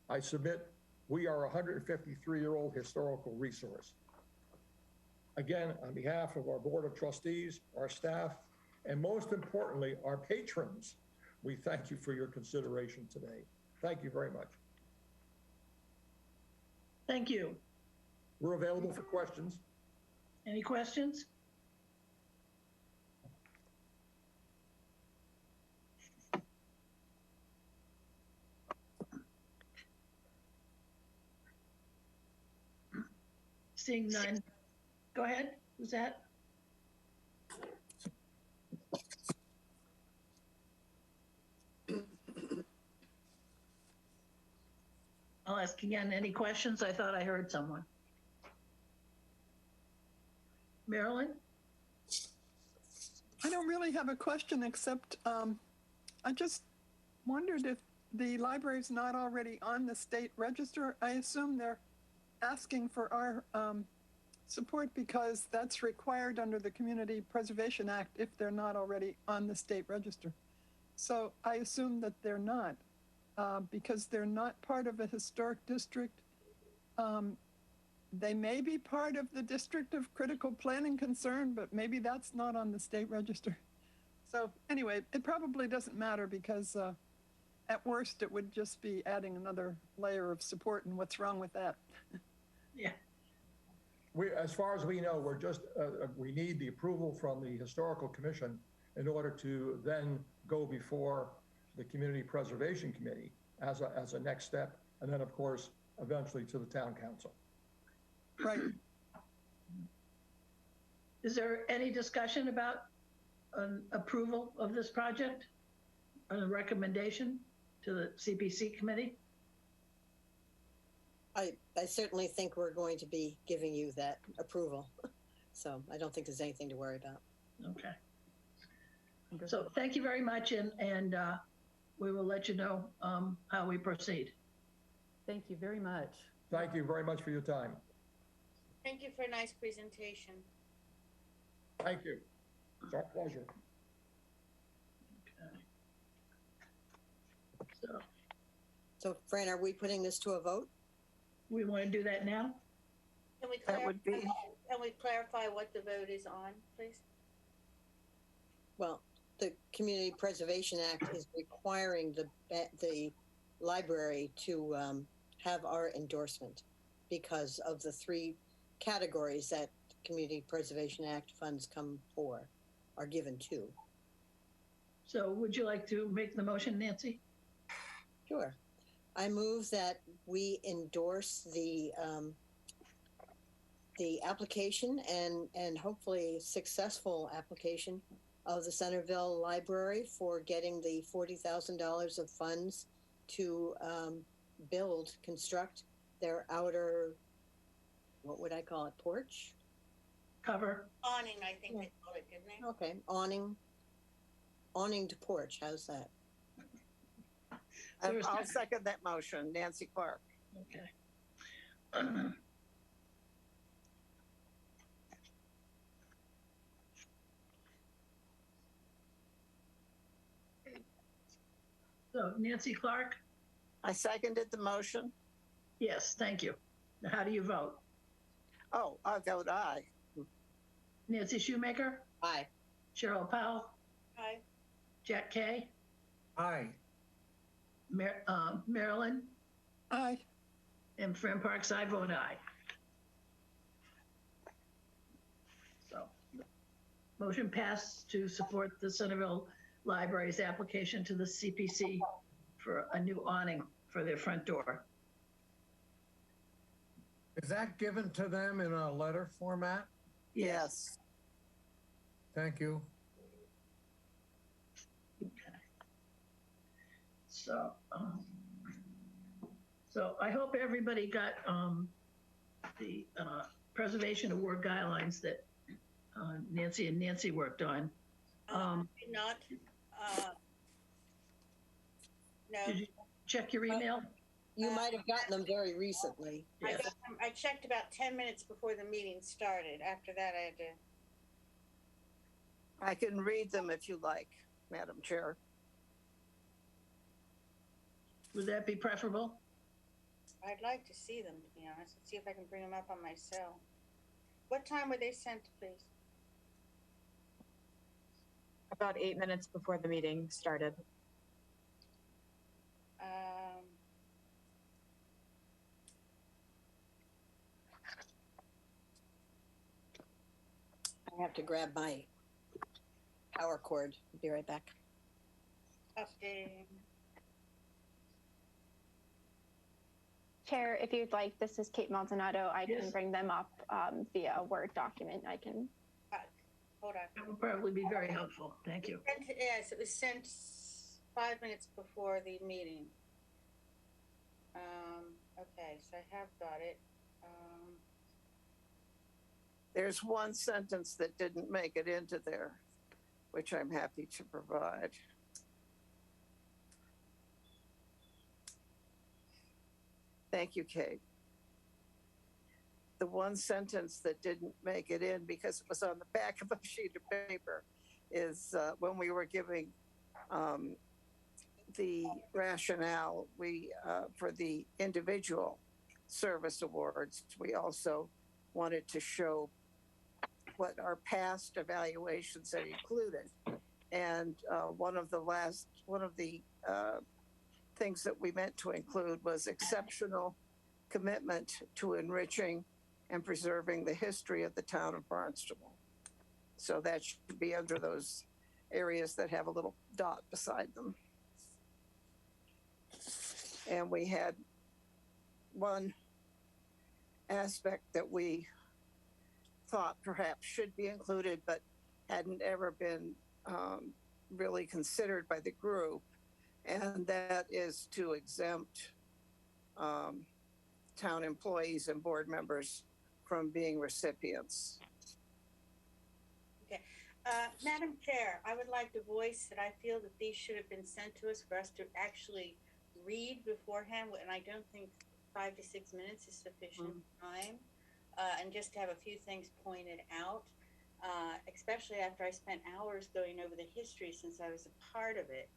I submit we are a 153-year-old historical resource. Again, on behalf of our Board of Trustees, our staff, and most importantly, our patrons, we thank you for your consideration today. Thank you very much. Thank you. We're available for questions. Any questions? Seeing none. Go ahead. Who's that? I'll ask again. Any questions? I thought I heard someone. Marilyn? I don't really have a question, except I just wondered if the library's not already on the state register. I assume they're asking for our support because that's required under the Community Preservation Act if they're not already on the state register. So I assume that they're not because they're not part of a historic district. They may be part of the District of Critical Planning Concern, but maybe that's not on the state register. So anyway, it probably doesn't matter because at worst it would just be adding another layer of support, and what's wrong with that? Yeah. As far as we know, we're just, we need the approval from the Historical Commission in order to then go before the Community Preservation Committee as a next step, and then of course, eventually to the Town Council. Right. Is there any discussion about an approval of this project? A recommendation to the CPC committee? I certainly think we're going to be giving you that approval. So I don't think there's anything to worry about. Okay. So thank you very much, and we will let you know how we proceed. Thank you very much. Thank you very much for your time. Thank you for a nice presentation. Thank you. It's our pleasure. Okay. So Fran, are we putting this to a vote? We want to do that now? Can we That would be. Can we clarify what the vote is on, please? Well, the Community Preservation Act is requiring the library to have our endorsement because of the 3 categories that Community Preservation Act funds are given to. So would you like to make the motion, Nancy? Sure. I move that we endorse the application and hopefully successful application of the Centerville Library for getting the $40,000 of funds to construct their outer, what would I call it, porch? Cover. Awning, I think they called it, didn't they? Okay, awning to porch, how's that? And I'll second that motion, Nancy Clark. Okay. So Nancy Clark? I seconded the motion. Yes, thank you. Now, how do you vote? Oh, I vote aye. Nancy Shoemaker? Aye. Cheryl Powell, Aye. Jack Kay, Aye. Marilyn, Aye. and Fran Parks, I vote aye. So, motion passed to support the Centerville Library's application to the CPC for a new awning for their front door. Is that given to them in a letter format? Yes. Thank you. Okay. So, so I hope everybody got the preservation award guidelines that Nancy worked on. Did not. No. Did you check your email? You might have gotten them very recently. I got them, I checked about 10 minutes before the meeting started. After that, I had to. I can read them if you like, Madam Chair. Would that be preferable? I'd like to see them, to be honest. Let's see if I can bring them up on my cell. What time were they sent, please? About 8 minutes before the meeting started. I have to grab my power cord. Be right back. Updating. Chair, if you'd like, this is Kate Maldonado. I Yes. can bring them up via Word document. I can. Hold on. That would probably be very helpful. Thank you. Yes, it was sent 5 minutes before the meeting. Okay, so I have got it. There's one sentence that didn't make it into there, which I'm happy to provide. Thank you, Kate. The one sentence that didn't make it in because it was on the back of a sheet of paper is when we were giving the rationale for the individual service awards, we also wanted to show what our past evaluations had included. And one of the things that we meant to include was exceptional commitment to enriching and preserving the history of the town of Barnstable. So that should be under those areas that have a little dot beside them. And we had one aspect that we thought perhaps should be included, but hadn't ever been really considered by the group. And that is to exempt town employees and board members from being recipients. Okay. Madam Chair, I would like to voice that I feel that these should have been sent to us for us to actually read beforehand, and I don't think 5 to 6 minutes is sufficient time. And just to have a few things pointed out, especially after I spent hours going over the history since I was a part of it.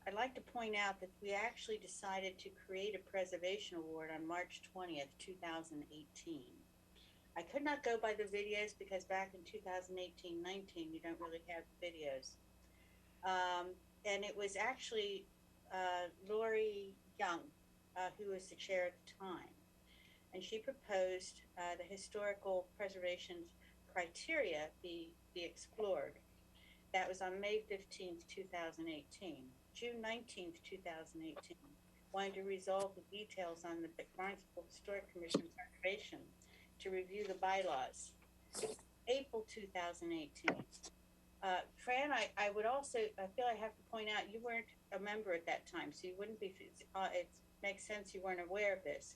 I'd like to point out that we actually decided to create a preservation award on March 20th, 2018. I could not go by the videos because back in 2018-19, you don't really have videos. And it was actually Lori Young, who was the chair at the time. And she proposed the historical preservation criteria be explored. That was on May 15th, 2018. June 19th, 2018, wanted to resolve the details on the Barnstable Historic Commission's recommendation to review the bylaws. April 2018. Fran, I would also, I feel I have to point out, you weren't a member at that time, so you wouldn't be, it makes sense you weren't aware of this.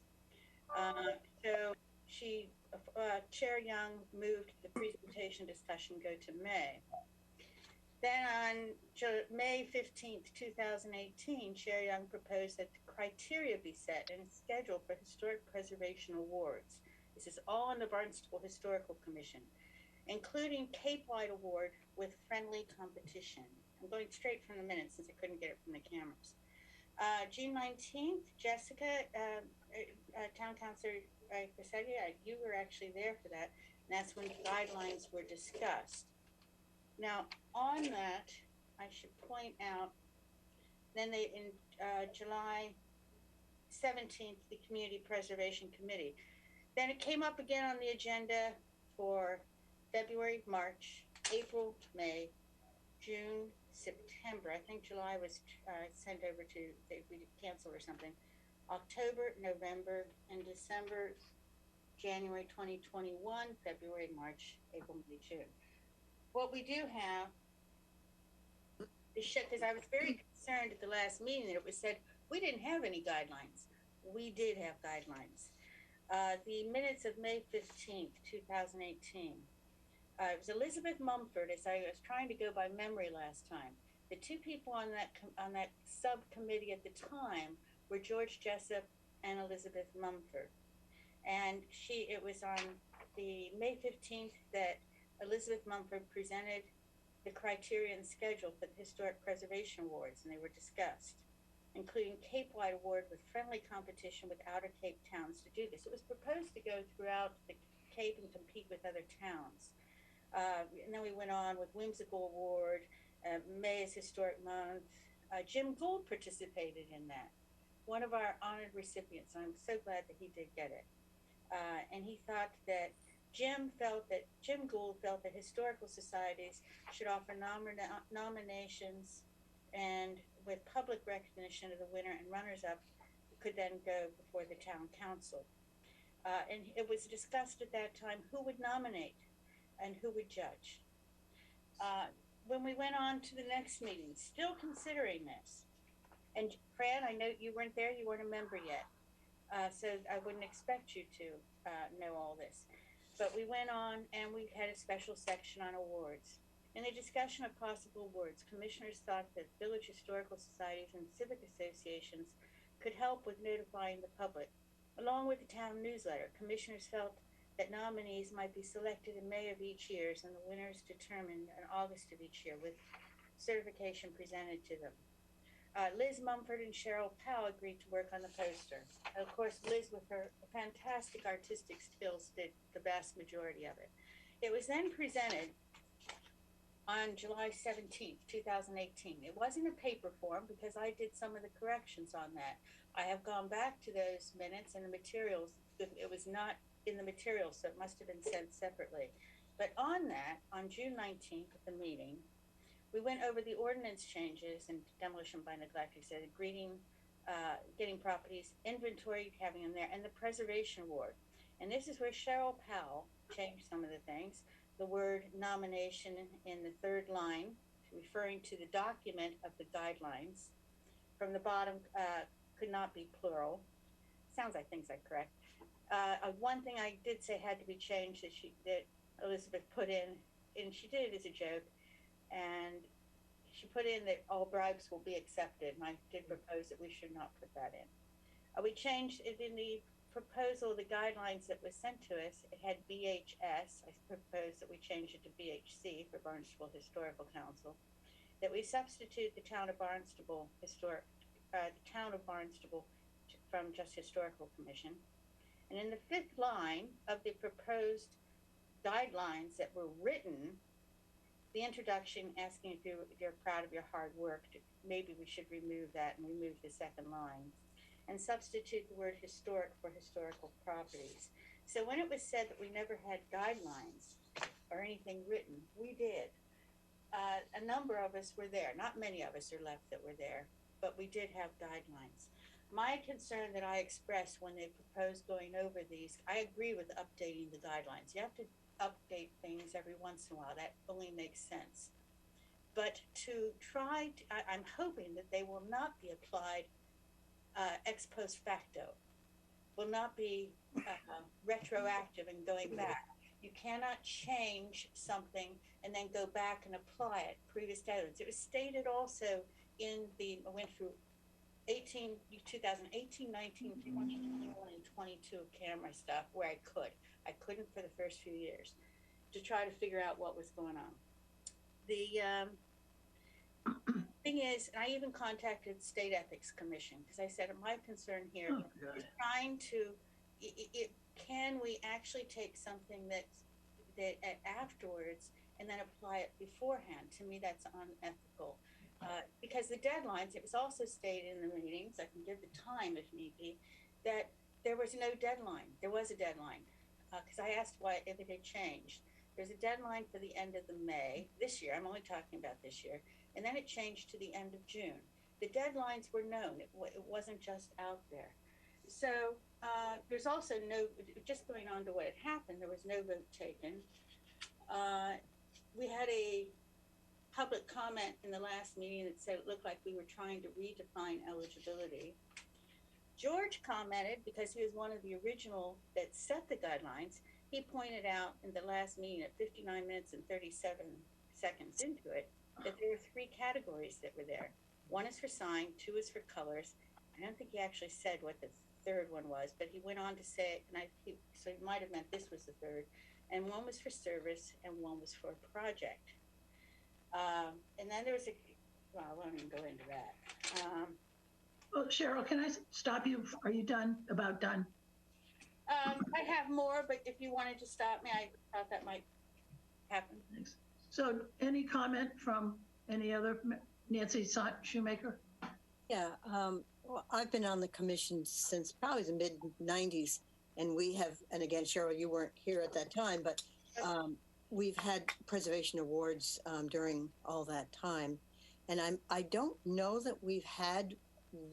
So she, Chair Young moved the presentation discussion go to May. Then on May 15th, 2018, Chair Young proposed that the criteria be set and scheduled for historic preservation awards. This is all on the Barnstable Historical Commission, including Cape-wide award with friendly competition. I'm going straight from the minutes since I couldn't get it from the cameras. June 19th, Jessica, Town Councilor Cressetti, you were actually there for that, and that's when the guidelines were discussed. Now, on that, I should point out, then in July 17th, the Community Preservation Committee. Then it came up again on the agenda for February, March, April, May, June, September. I think July was sent over to, we canceled or something. October, November, and December, January 2021, February, March, April, May, June. What we do have is, because I was very concerned at the last meeting that it was said we didn't have any guidelines. We did have guidelines. The minutes of May 15th, 2018. It was Elizabeth Mumford, as I was trying to go by memory last time. The two people on that subcommittee at the time were George Jessup and Elizabeth Mumford. And it was on the May 15th that Elizabeth Mumford presented the criteria and schedule for the Historic Preservation Awards, and they were discussed, including Cape-wide award with friendly competition with Outer Cape towns to do this. It was proposed to go throughout the Cape and compete with other towns. And then we went on with Whimsical Award, May is Historic Month. Jim Gould participated in that, one of our honored recipients. I'm so glad that he did get it. And he thought that Jim Gould felt that historical societies should offer nominations, and with public recognition of the winner and runners-up could then go before the town council. And it was discussed at that time who would nominate and who would judge. When we went on to the next meeting, still considering this, and Fran, I know you weren't there, you weren't a member yet, so I wouldn't expect you to know all this. But we went on and we had a special section on awards. In the discussion of possible awards, commissioners thought that village historical societies and civic associations could help with notifying the public. Along with the town newsletter, commissioners felt that nominees might be selected in May of each year and the winners determined in August of each year with certification presented to them. Liz Mumford and Cheryl Powell agreed to work on the poster. Of course, Liz, with her fantastic artistic skills, did the vast majority of it. It was then presented on July 17th, 2018. It wasn't a paper form because I did some of the corrections on that. I have gone back to those minutes and the materials. It was not in the materials, so it must have been sent separately. But on that, on June 19th at the meeting, we went over the ordinance changes and demolition by neglect. We said getting properties, inventory, having them there, and the preservation award. And this is where Cheryl Powell changed some of the things. The word nomination in the third line, referring to the document of the guidelines. From the bottom, could not be plural. Sounds like things are correct. One thing I did say had to be changed that Elizabeth put in, and she did it as a joke, and she put in that all bribes will be accepted, and I did propose that we should not put that in. We changed it in the proposal, the guidelines that was sent to us. It had BHS. I proposed that we change it to BHC for Barnstable Historical Council. That we substitute the town of Barnstable from just Historical Commission. And in the fifth line of the proposed guidelines that were written, the introduction asking if you're proud of your hard work, maybe we should remove that and remove the second line and substitute the word historic for historical properties. So when it was said that we never had guidelines or anything written, we did. A number of us were there. Not many of us are left that were there, but we did have guidelines. My concern that I expressed when they proposed going over these, I agree with updating the guidelines. You have to update things every once in a while. That only makes sense. But I'm hoping that they will not be applied ex post facto, will not be retroactive and going back. You cannot change something and then go back and apply it previous guidelines. It was stated also I went through 2018, 19, 20, 21, and 22 camera stuff where I could. I couldn't for the first few years to try to figure out what was going on. The thing is, I even contacted State Ethics Commission because I said my concern here is trying to, can we actually take something that afterwards and then apply it beforehand. To me, that's unethical. Because the deadlines, it was also stated in the meetings, I can give the time if need be, that there was no deadline. There was a deadline, because I asked why, if it had changed. There's a deadline for the end of the May, this year, I'm only talking about this year, and then it changed to the end of June. The deadlines were known, it wasn't just out there. So there's also no, just going on to what had happened, there was no vote taken. We had a public comment in the last meeting that said it looked like we were trying to redefine eligibility. George commented, because he was one of the original that set the guidelines, he pointed out in the last meeting at 59 minutes and 37 seconds into it, that there were 3 categories that were there. 1 is for sign, 2 is for colors. I don't think he actually said what the 3rd one was, but he went on to say, and so he might have meant this was the 3rd, and 1 was for service and 1 was for a project. And then there was well, I won't even go into that. Well, Cheryl, can I stop you? Are you done? About done? I have more, but if you wanted to stop me, I thought that might happen. Thanks. So any comment from any other, Nancy Shoemaker? Yeah, well, I've been on the commission since probably the mid-90s, and we have, and again, Cheryl, you weren't here at that time, but we've had preservation awards during all that time. And I don't know that we've had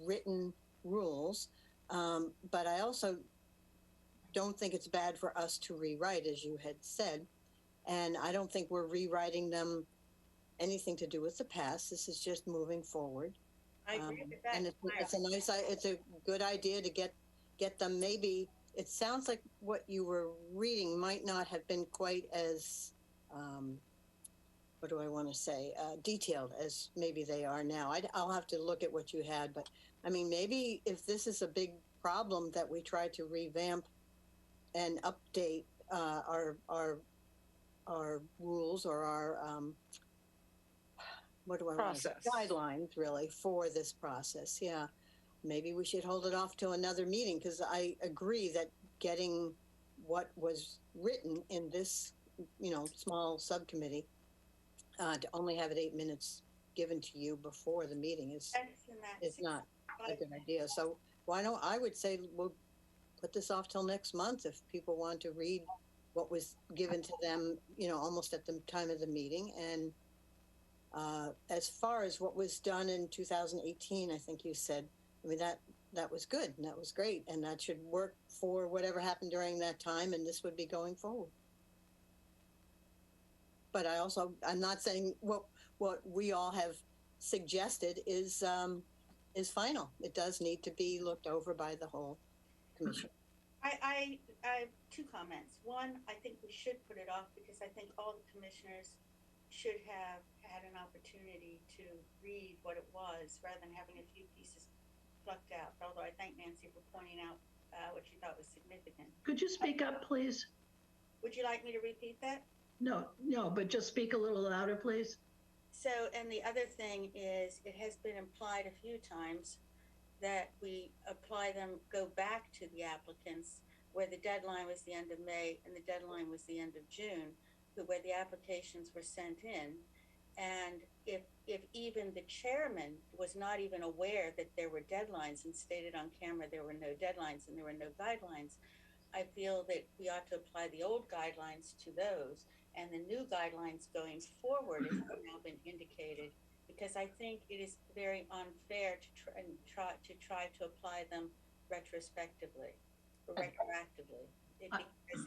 written rules, but I also don't think it's bad for us to rewrite, as you had said. And I don't think we're rewriting them anything to do with the past. This is just moving forward. I agree with that. And it's a good idea to get them. Maybe it sounds like what you were reading might not have been quite as, what do I want to say, detailed as maybe they are now. I'll have to look at what you had, but I mean, maybe if this is a big problem, that we try to revamp and update our rules or our what do I want to say? Guidelines really for this process. Yeah, maybe we should hold it off to another meeting, because I agree that getting what was written in this, small subcommittee, to only have it 8 minutes given to you before the meeting is not a good idea. So I would say we'll put this off till next month if people want to read what was given to them, almost at the time of the meeting. And as far as what was done in 2018, I think you said, I mean, that was good and that was great, and that should work for whatever happened during that time, and this would be going forward. But I'm not saying what we all have suggested is final. It does need to be looked over by the whole commission. I have 2 comments. One, I think we should put it off because I think all the commissioners should have had an opportunity to read what it was rather than having a few pieces plucked out. Although I thank Nancy for pointing out what she thought was significant. Could you speak up, please? Would you like me to repeat that? No, but just speak a little louder, please. So, and the other thing is, it has been implied a few times that we go back to the applicants where the deadline was the end of May and the deadline was the end of June, where the applications were sent in. And if even the chairman was not even aware that there were deadlines and stated on camera there were no deadlines and there were no guidelines, I feel that we ought to apply the old guidelines to those, and the new guidelines going forward have now been indicated, because I think it is very unfair to try to apply them retrospectively or retroactively. Because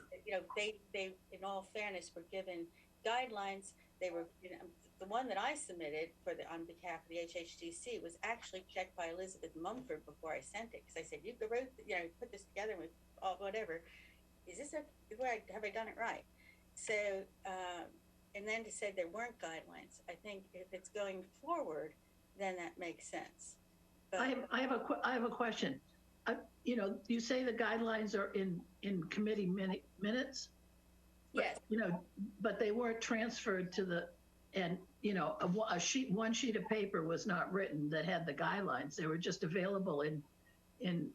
they in all fairness were given guidelines. They were the one that I submitted on behalf of the HHDC was actually checked by Elizabeth Mumford before I sent it, because I said, you wrote, put this together with all whatever. Have I done it right? So, and then to say there weren't guidelines, I think if it's going forward, then that makes sense. But I have a question. You say the guidelines are in committee minutes. Yes. But they weren't transferred to the, and one sheet of paper was not written that had the guidelines. They were just available in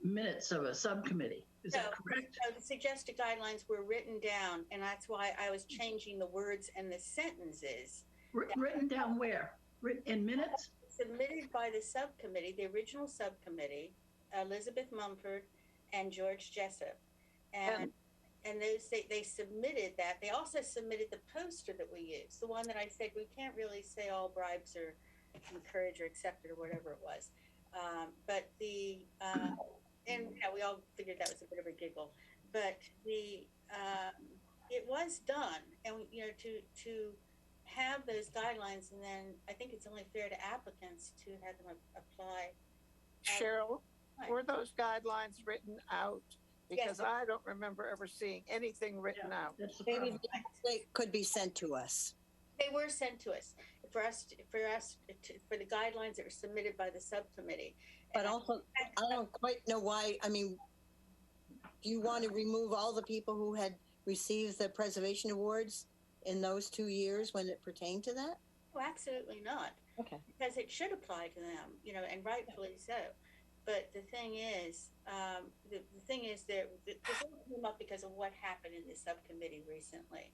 minutes of a subcommittee. Is that correct? So the suggested guidelines were written down, and that's why I was changing the words and the sentences. Written down where? Written in minutes? Submitted by the subcommittee, the original subcommittee, Elizabeth Mumford and George Jessup. And those, they submitted that. They also submitted the poster that we used, the one that I said we can't really say all bribes are encouraged or accepted or whatever it was. But the, and you know, we all figured that was a bit of a giggle, but the, it was done. And, you know, to have those guidelines, and then I think it's only fair to applicants to have them apply. Cheryl, were those guidelines written out? Because I don't remember ever seeing anything written out. Maybe they could be sent to us. They were sent to us for the guidelines that were submitted by the subcommittee. But also, I don't quite know why. I mean, do you want to remove all the people who had received the preservation awards in those 2 years when it pertained to that? Oh, absolutely not. Okay. Because it should apply to them, you know, and rightfully so. But the thing is, this all came up because of what happened in the subcommittee recently.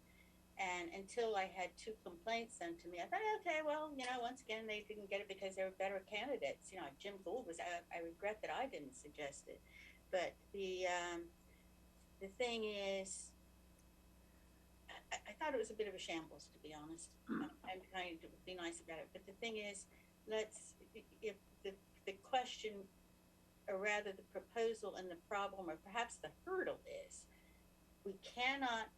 And until I had 2 complaints sent to me, I thought, okay, well, you know, once again, they didn't get it because they were better candidates. You know, Jim Gould was, I regret that I didn't suggest it. But the thing is, I thought it was a bit of a shambles, to be honest. I'm trying to be nice about it. But the thing is, if the question, or rather the proposal and the problem, or perhaps the hurdle is, we cannot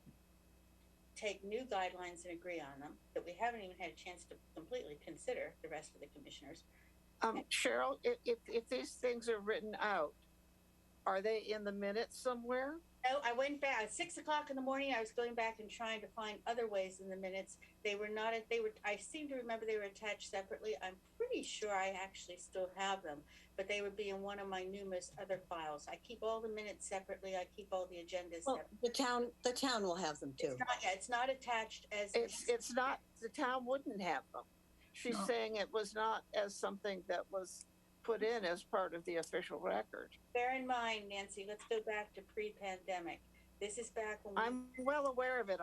take new guidelines and agree on them that we haven't even had a chance to completely consider, the rest of the commissioners. Cheryl, if these things are written out, are they in the minutes somewhere? No, I went back at 6 o'clock in the morning. I was going back and trying to find other ways in the minutes. They were not, I seem to remember they were attached separately. I'm pretty sure I actually still have them, but they would be in one of my numerous other files. I keep all the minutes separately. I keep all the agendas separately. The town will have them too. It's not attached as. It's not, the town wouldn't have them. She's saying it was not as something that was put in as part of the official record. Bear in mind, Nancy, let's go back to pre-pandemic. This is back when I'm well aware of it.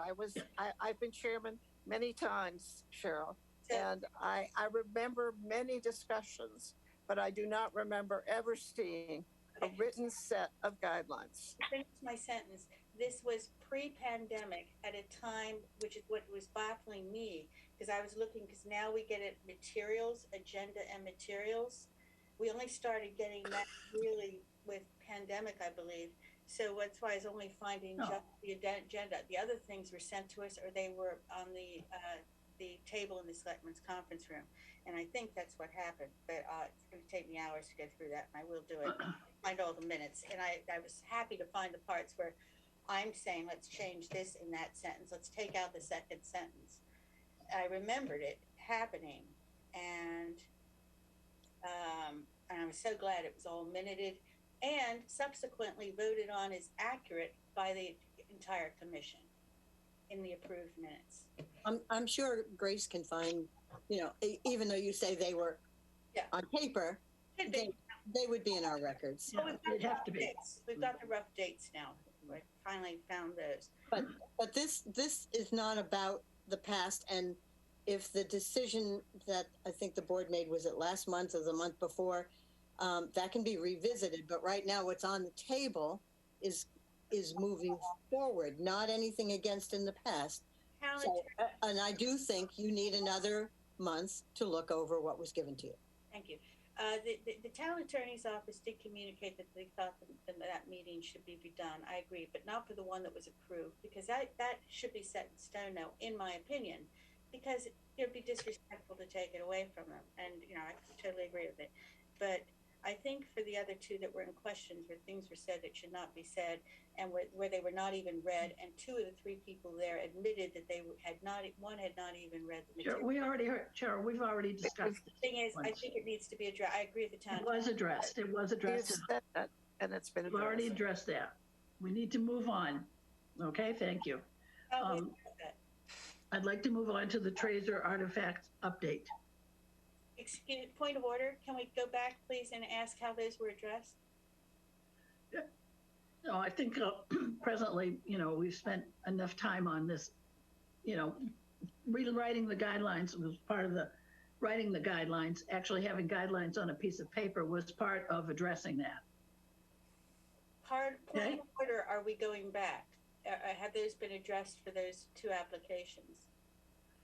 I've been chairman many times, Cheryl, and I remember many discussions, but I do not remember ever seeing a written set of guidelines. Finish my sentence. This was pre-pandemic at a time, which is what was baffling me, because I was looking, because now we get it materials, agenda and materials. We only started getting that really with pandemic, I believe. So that's why I was only finding just the agenda. The other things were sent to us, or they were on the table in the Selectmen's conference room. And I think that's what happened. But it's going to take me hours to get through that, and I will do it. Find all the minutes. And I was happy to find the parts where I'm saying, let's change this in that sentence. Let's take out the second sentence. I remembered it happening, and I was so glad it was all minuted and subsequently voted on as accurate by the entire commission in the approved minutes. I'm sure Grace can find, you know, even though you say they were on paper, they would be in our records. Well, we've got the dates. We've got the rough dates now. I finally found those. But this is not about the past, and if the decision that I think the board made, was it last month or the month before, that can be revisited. But right now, what's on the table is moving forward, not anything against in the past. So, and I do think you need another month to look over what was given to you. Thank you. The town attorney's office did communicate that they thought that meeting should be redone. I agree, but not for the one that was approved, because that should be set in stone now, in my opinion, because it would be disrespectful to take it away from them. And, you know, I totally agree with it. But I think for the other two that were in questions, where things were said that should not be said, and where they were not even read, and 2 of the 3 people there admitted that one had not even read the material. Sure, we already heard, Cheryl, we've already discussed it. The thing is, I think it needs to be addressed. I agree with the town. It was addressed. It was addressed. And it's been addressed. We've already addressed that. We need to move on. Okay, thank you. I'd like to move on to the Tracer artifact update. Excuse, point of order. Can we go back, please, and ask how those were addressed? No, I think presently, we've spent enough time on this, rewriting the guidelines was part of the writing the guidelines. Actually having guidelines on a piece of paper was part of addressing that. Point of order, are we going back? Have those been addressed for those two applications?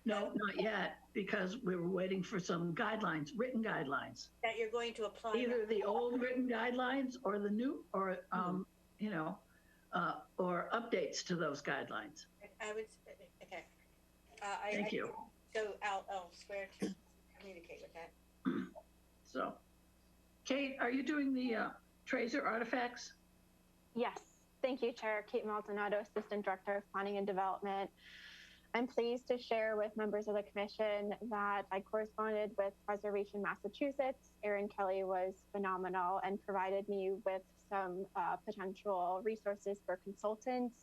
No, not yet, because we were waiting for some guidelines, written guidelines. That you're going to apply? Either the old written guidelines or the new, or, or updates to those guidelines. I would, okay. Thank you. So I'll swear to communicate with that. So, Kate, are you doing the Tracer artifacts? Yes, thank you, Chair. Kate Maldonado, Assistant Director of Planning and Development. I'm pleased to share with members of the Commission that I corresponded with Preservation Massachusetts. Erin Kelly was phenomenal and provided me with some potential resources for consultants.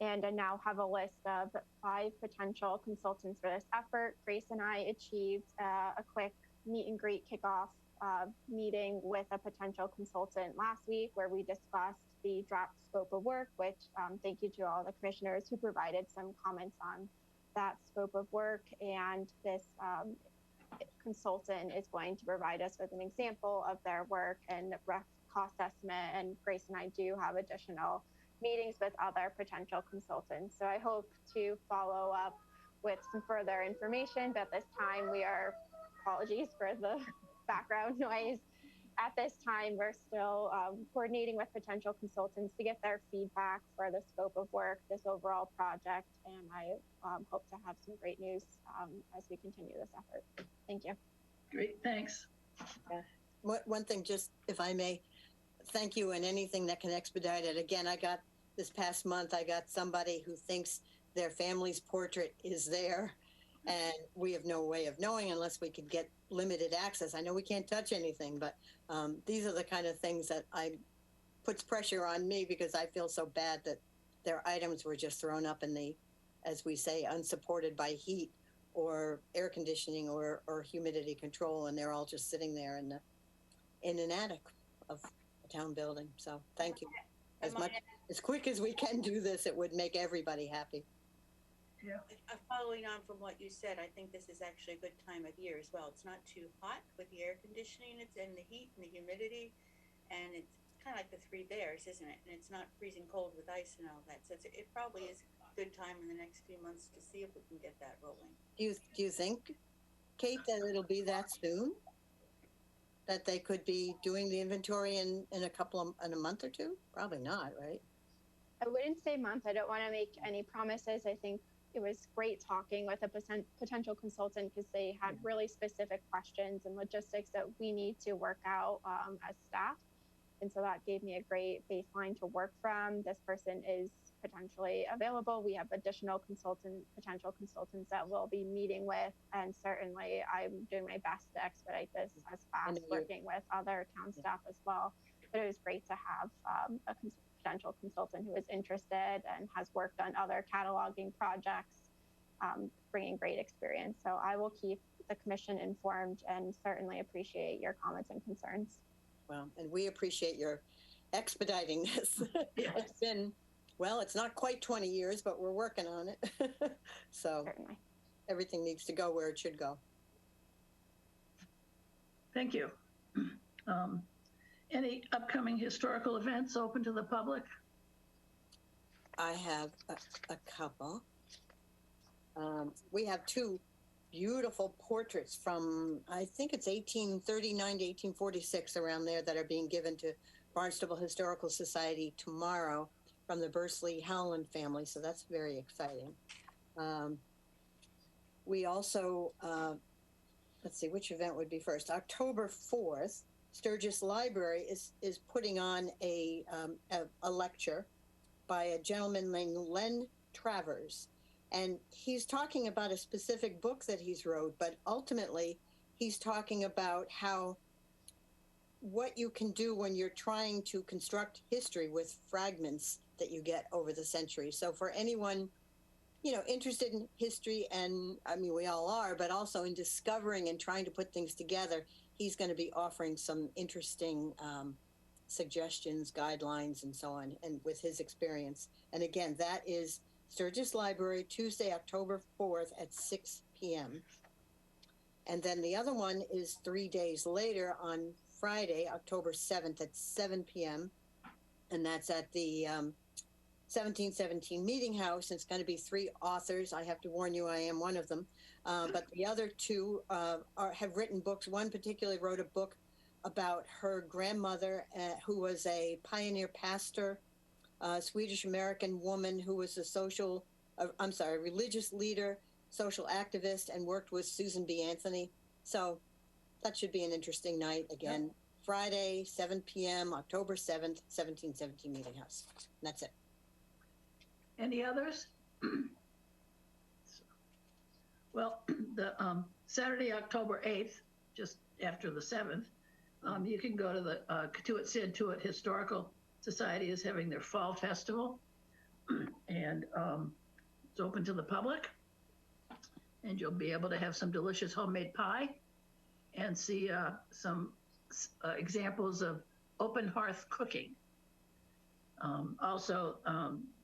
And I now have a list of 5 potential consultants for this effort. Grace and I achieved a quick meet and greet kickoff meeting with a potential consultant last week where we discussed the draft scope of work, which thank you to all the commissioners who provided some comments on that scope of work. And this consultant is going to provide us with an example of their work and rough cost estimate. And Grace and I do have additional meetings with other potential consultants. So I hope to follow up with some further information, but this time we are, apologies for the background noise. At this time, we're still coordinating with potential consultants to get their feedback for the scope of work, this overall project, and I hope to have some great news as we continue this effort. Thank you. Great, thanks. One thing, just if I may, thank you, and anything that can expedite it. Again, this past month, I got somebody who thinks their family's portrait is there, and we have no way of knowing unless we could get limited access. I know we can't touch anything, but these are the kind of things that puts pressure on me because I feel so bad that their items were just thrown up in the, as we say, unsupported by heat or air conditioning or humidity control, and they're all just sitting there in an attic of a town building. So thank you. As quick as we can do this, it would make everybody happy. Yeah. Following on from what you said, I think this is actually a good time of year as well. It's not too hot with the air conditioning, it's in the heat and the humidity, and it's kind of like the 3 bears, isn't it? And it's not freezing cold with ice and all that. So it probably is a good time in the next few months to see if we can get that rolling. Do you think, Kate, that it'll be that soon? That they could be doing the inventory in a month or two? Probably not, right? I wouldn't say month. I don't want to make any promises. I think it was great talking with a potential consultant because they had really specific questions and logistics that we need to work out as staff. And so that gave me a great baseline to work from. This person is potentially available. We have additional potential consultants that we'll be meeting with. And certainly I'm doing my best to expedite this as fast, working with other town staff as well. But it was great to have a potential consultant who is interested and has worked on other cataloging projects, bringing great experience. So I will keep the commission informed and certainly appreciate your comments and concerns. Well, and we appreciate your expediting this. It's been, well, it's not quite 20 years, but we're working on it. So certainly. Everything needs to go where it should go. Thank you. Any upcoming historical events open to the public? I have a couple. We have 2 beautiful portraits from, I think it's 1839 to 1846, around there, that are being given to Barnstable Historical Society tomorrow from the Bursley Howland family. So that's very exciting. We also, let's see, which event would be first? October 4th, Sturgis Library is putting on a lecture by a gentleman named Len Travers. And he's talking about a specific book that he's wrote, but ultimately he's talking about what you can do when you're trying to construct history with fragments that you get over the centuries. So for anyone, interested in history, and I mean, we all are, but also in discovering and trying to put things together, he's going to be offering some interesting suggestions, guidelines, and so on, and with his experience. And again, that is Sturgis Library, Tuesday, October 4th at 6 p.m. And then the other one is 3 days later on Friday, October 7th at 7 p.m. And that's at the 1717 Meeting House. It's going to be 3 authors. I have to warn you, I am one of them. But the other 2 have written books. One particularly wrote a book about her grandmother, who was a pioneer pastor, a Swedish-American woman who was a religious leader, social activist, and worked with Susan B. Anthony. So that should be an interesting night. Again, Friday, 7 p.m., October 7th, 1717 Meeting House. And that's it. Any others? Well, the Saturday, October 8th, just after the 7th, you can go to the Katuitt Santuit Historical Society is having their fall festival, and it's open to the public, and you'll be able to have some delicious homemade pie and see some examples of open hearth cooking. Also,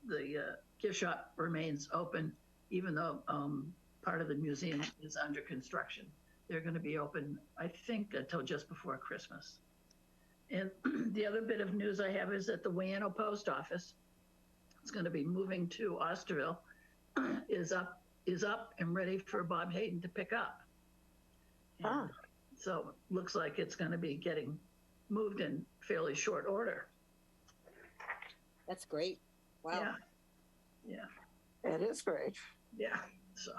the gift shop remains open, even though part of the museum is under construction. They're going to be open, I think, until just before Christmas. And the other bit of news I have is that the Wayano Post Office is going to be moving to Osterville, is up and ready for Bob Hayden to pick up. And so looks like it's going to be getting moved in fairly short order. That's great. Wow. Yeah. It is great. Yeah. So,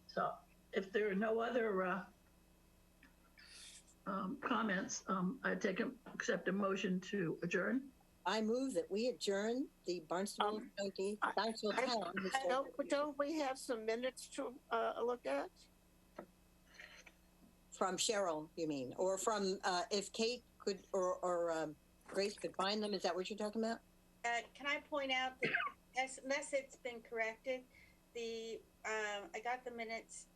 so if there are no other comments, I accept a motion to adjourn. I move that we adjourn the Barnstable County Council Town. Don't we have some minutes to look at? From Cheryl, you mean? Or from, if Kate could, or Grace could find them? Is that what you're talking about? Can I point out that unless it's been corrected, I got the minutes,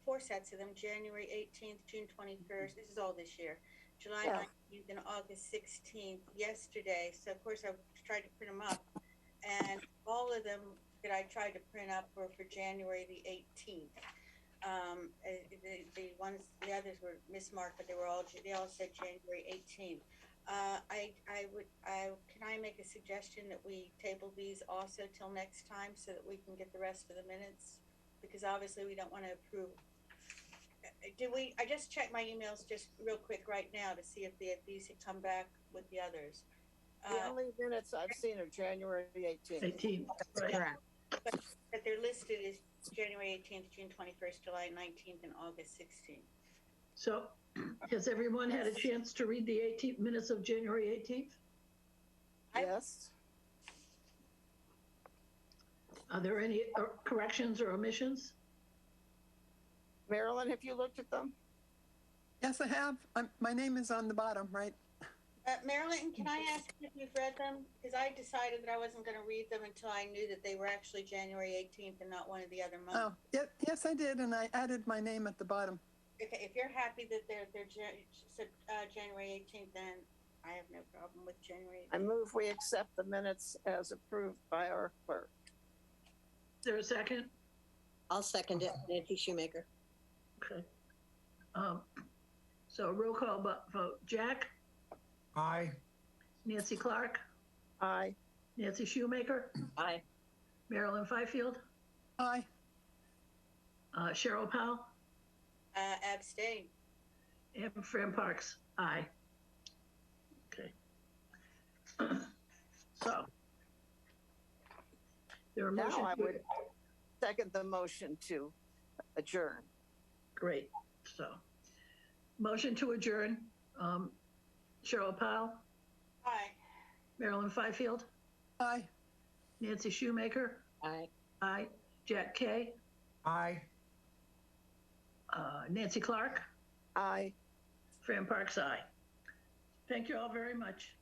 4 sets of them, January 18th, June 21st. This is all this year. July 19th and August 16th yesterday. So of course I tried to print them up, and all of them that I tried to print up were for January the 18th. The others were mismarked, but they all said January 18th. Can I make a suggestion that we table these also till next time so that we can get the rest of the minutes? Because obviously we don't want to approve. I just checked my emails just real quick right now to see if these had come back with the others. The only minutes I've seen are January 18th. 18th, right. Correct. But they're listed as January 18th, June 21st, July 19th, and August 16th. So has everyone had a chance to read the 18th minutes of January 18th? Yes. Are there any corrections or omissions? Marilyn, have you looked at them? Yes, I have. My name is on the bottom, right? Marilyn, can I ask if you've read them? Because I decided that I wasn't going to read them until I knew that they were actually January 18th and not one of the other months. Oh, yes, I did, and I added my name at the bottom. Okay, if you're happy that they're January 18th, then I have no problem with January 18th. I move we accept the minutes as approved by our clerk. Is there a second? I'll second it. Nancy Shoemaker. Okay. So roll call vote. Jack? Aye. Nancy Clark? Aye. Nancy Shoemaker? Aye. Marilyn Fifield? Aye. Cheryl Powell? Abstain. And Fran Parks? Aye. Okay. So there are motions. Now I would second the motion to adjourn. Great. So motion to adjourn. Cheryl Powell? Aye. Marilyn Fifield? Aye. Nancy Shoemaker? Aye. Aye. Jack Kay? Aye. Nancy Clark? Aye. Fran Parks, aye. Thank you all very much.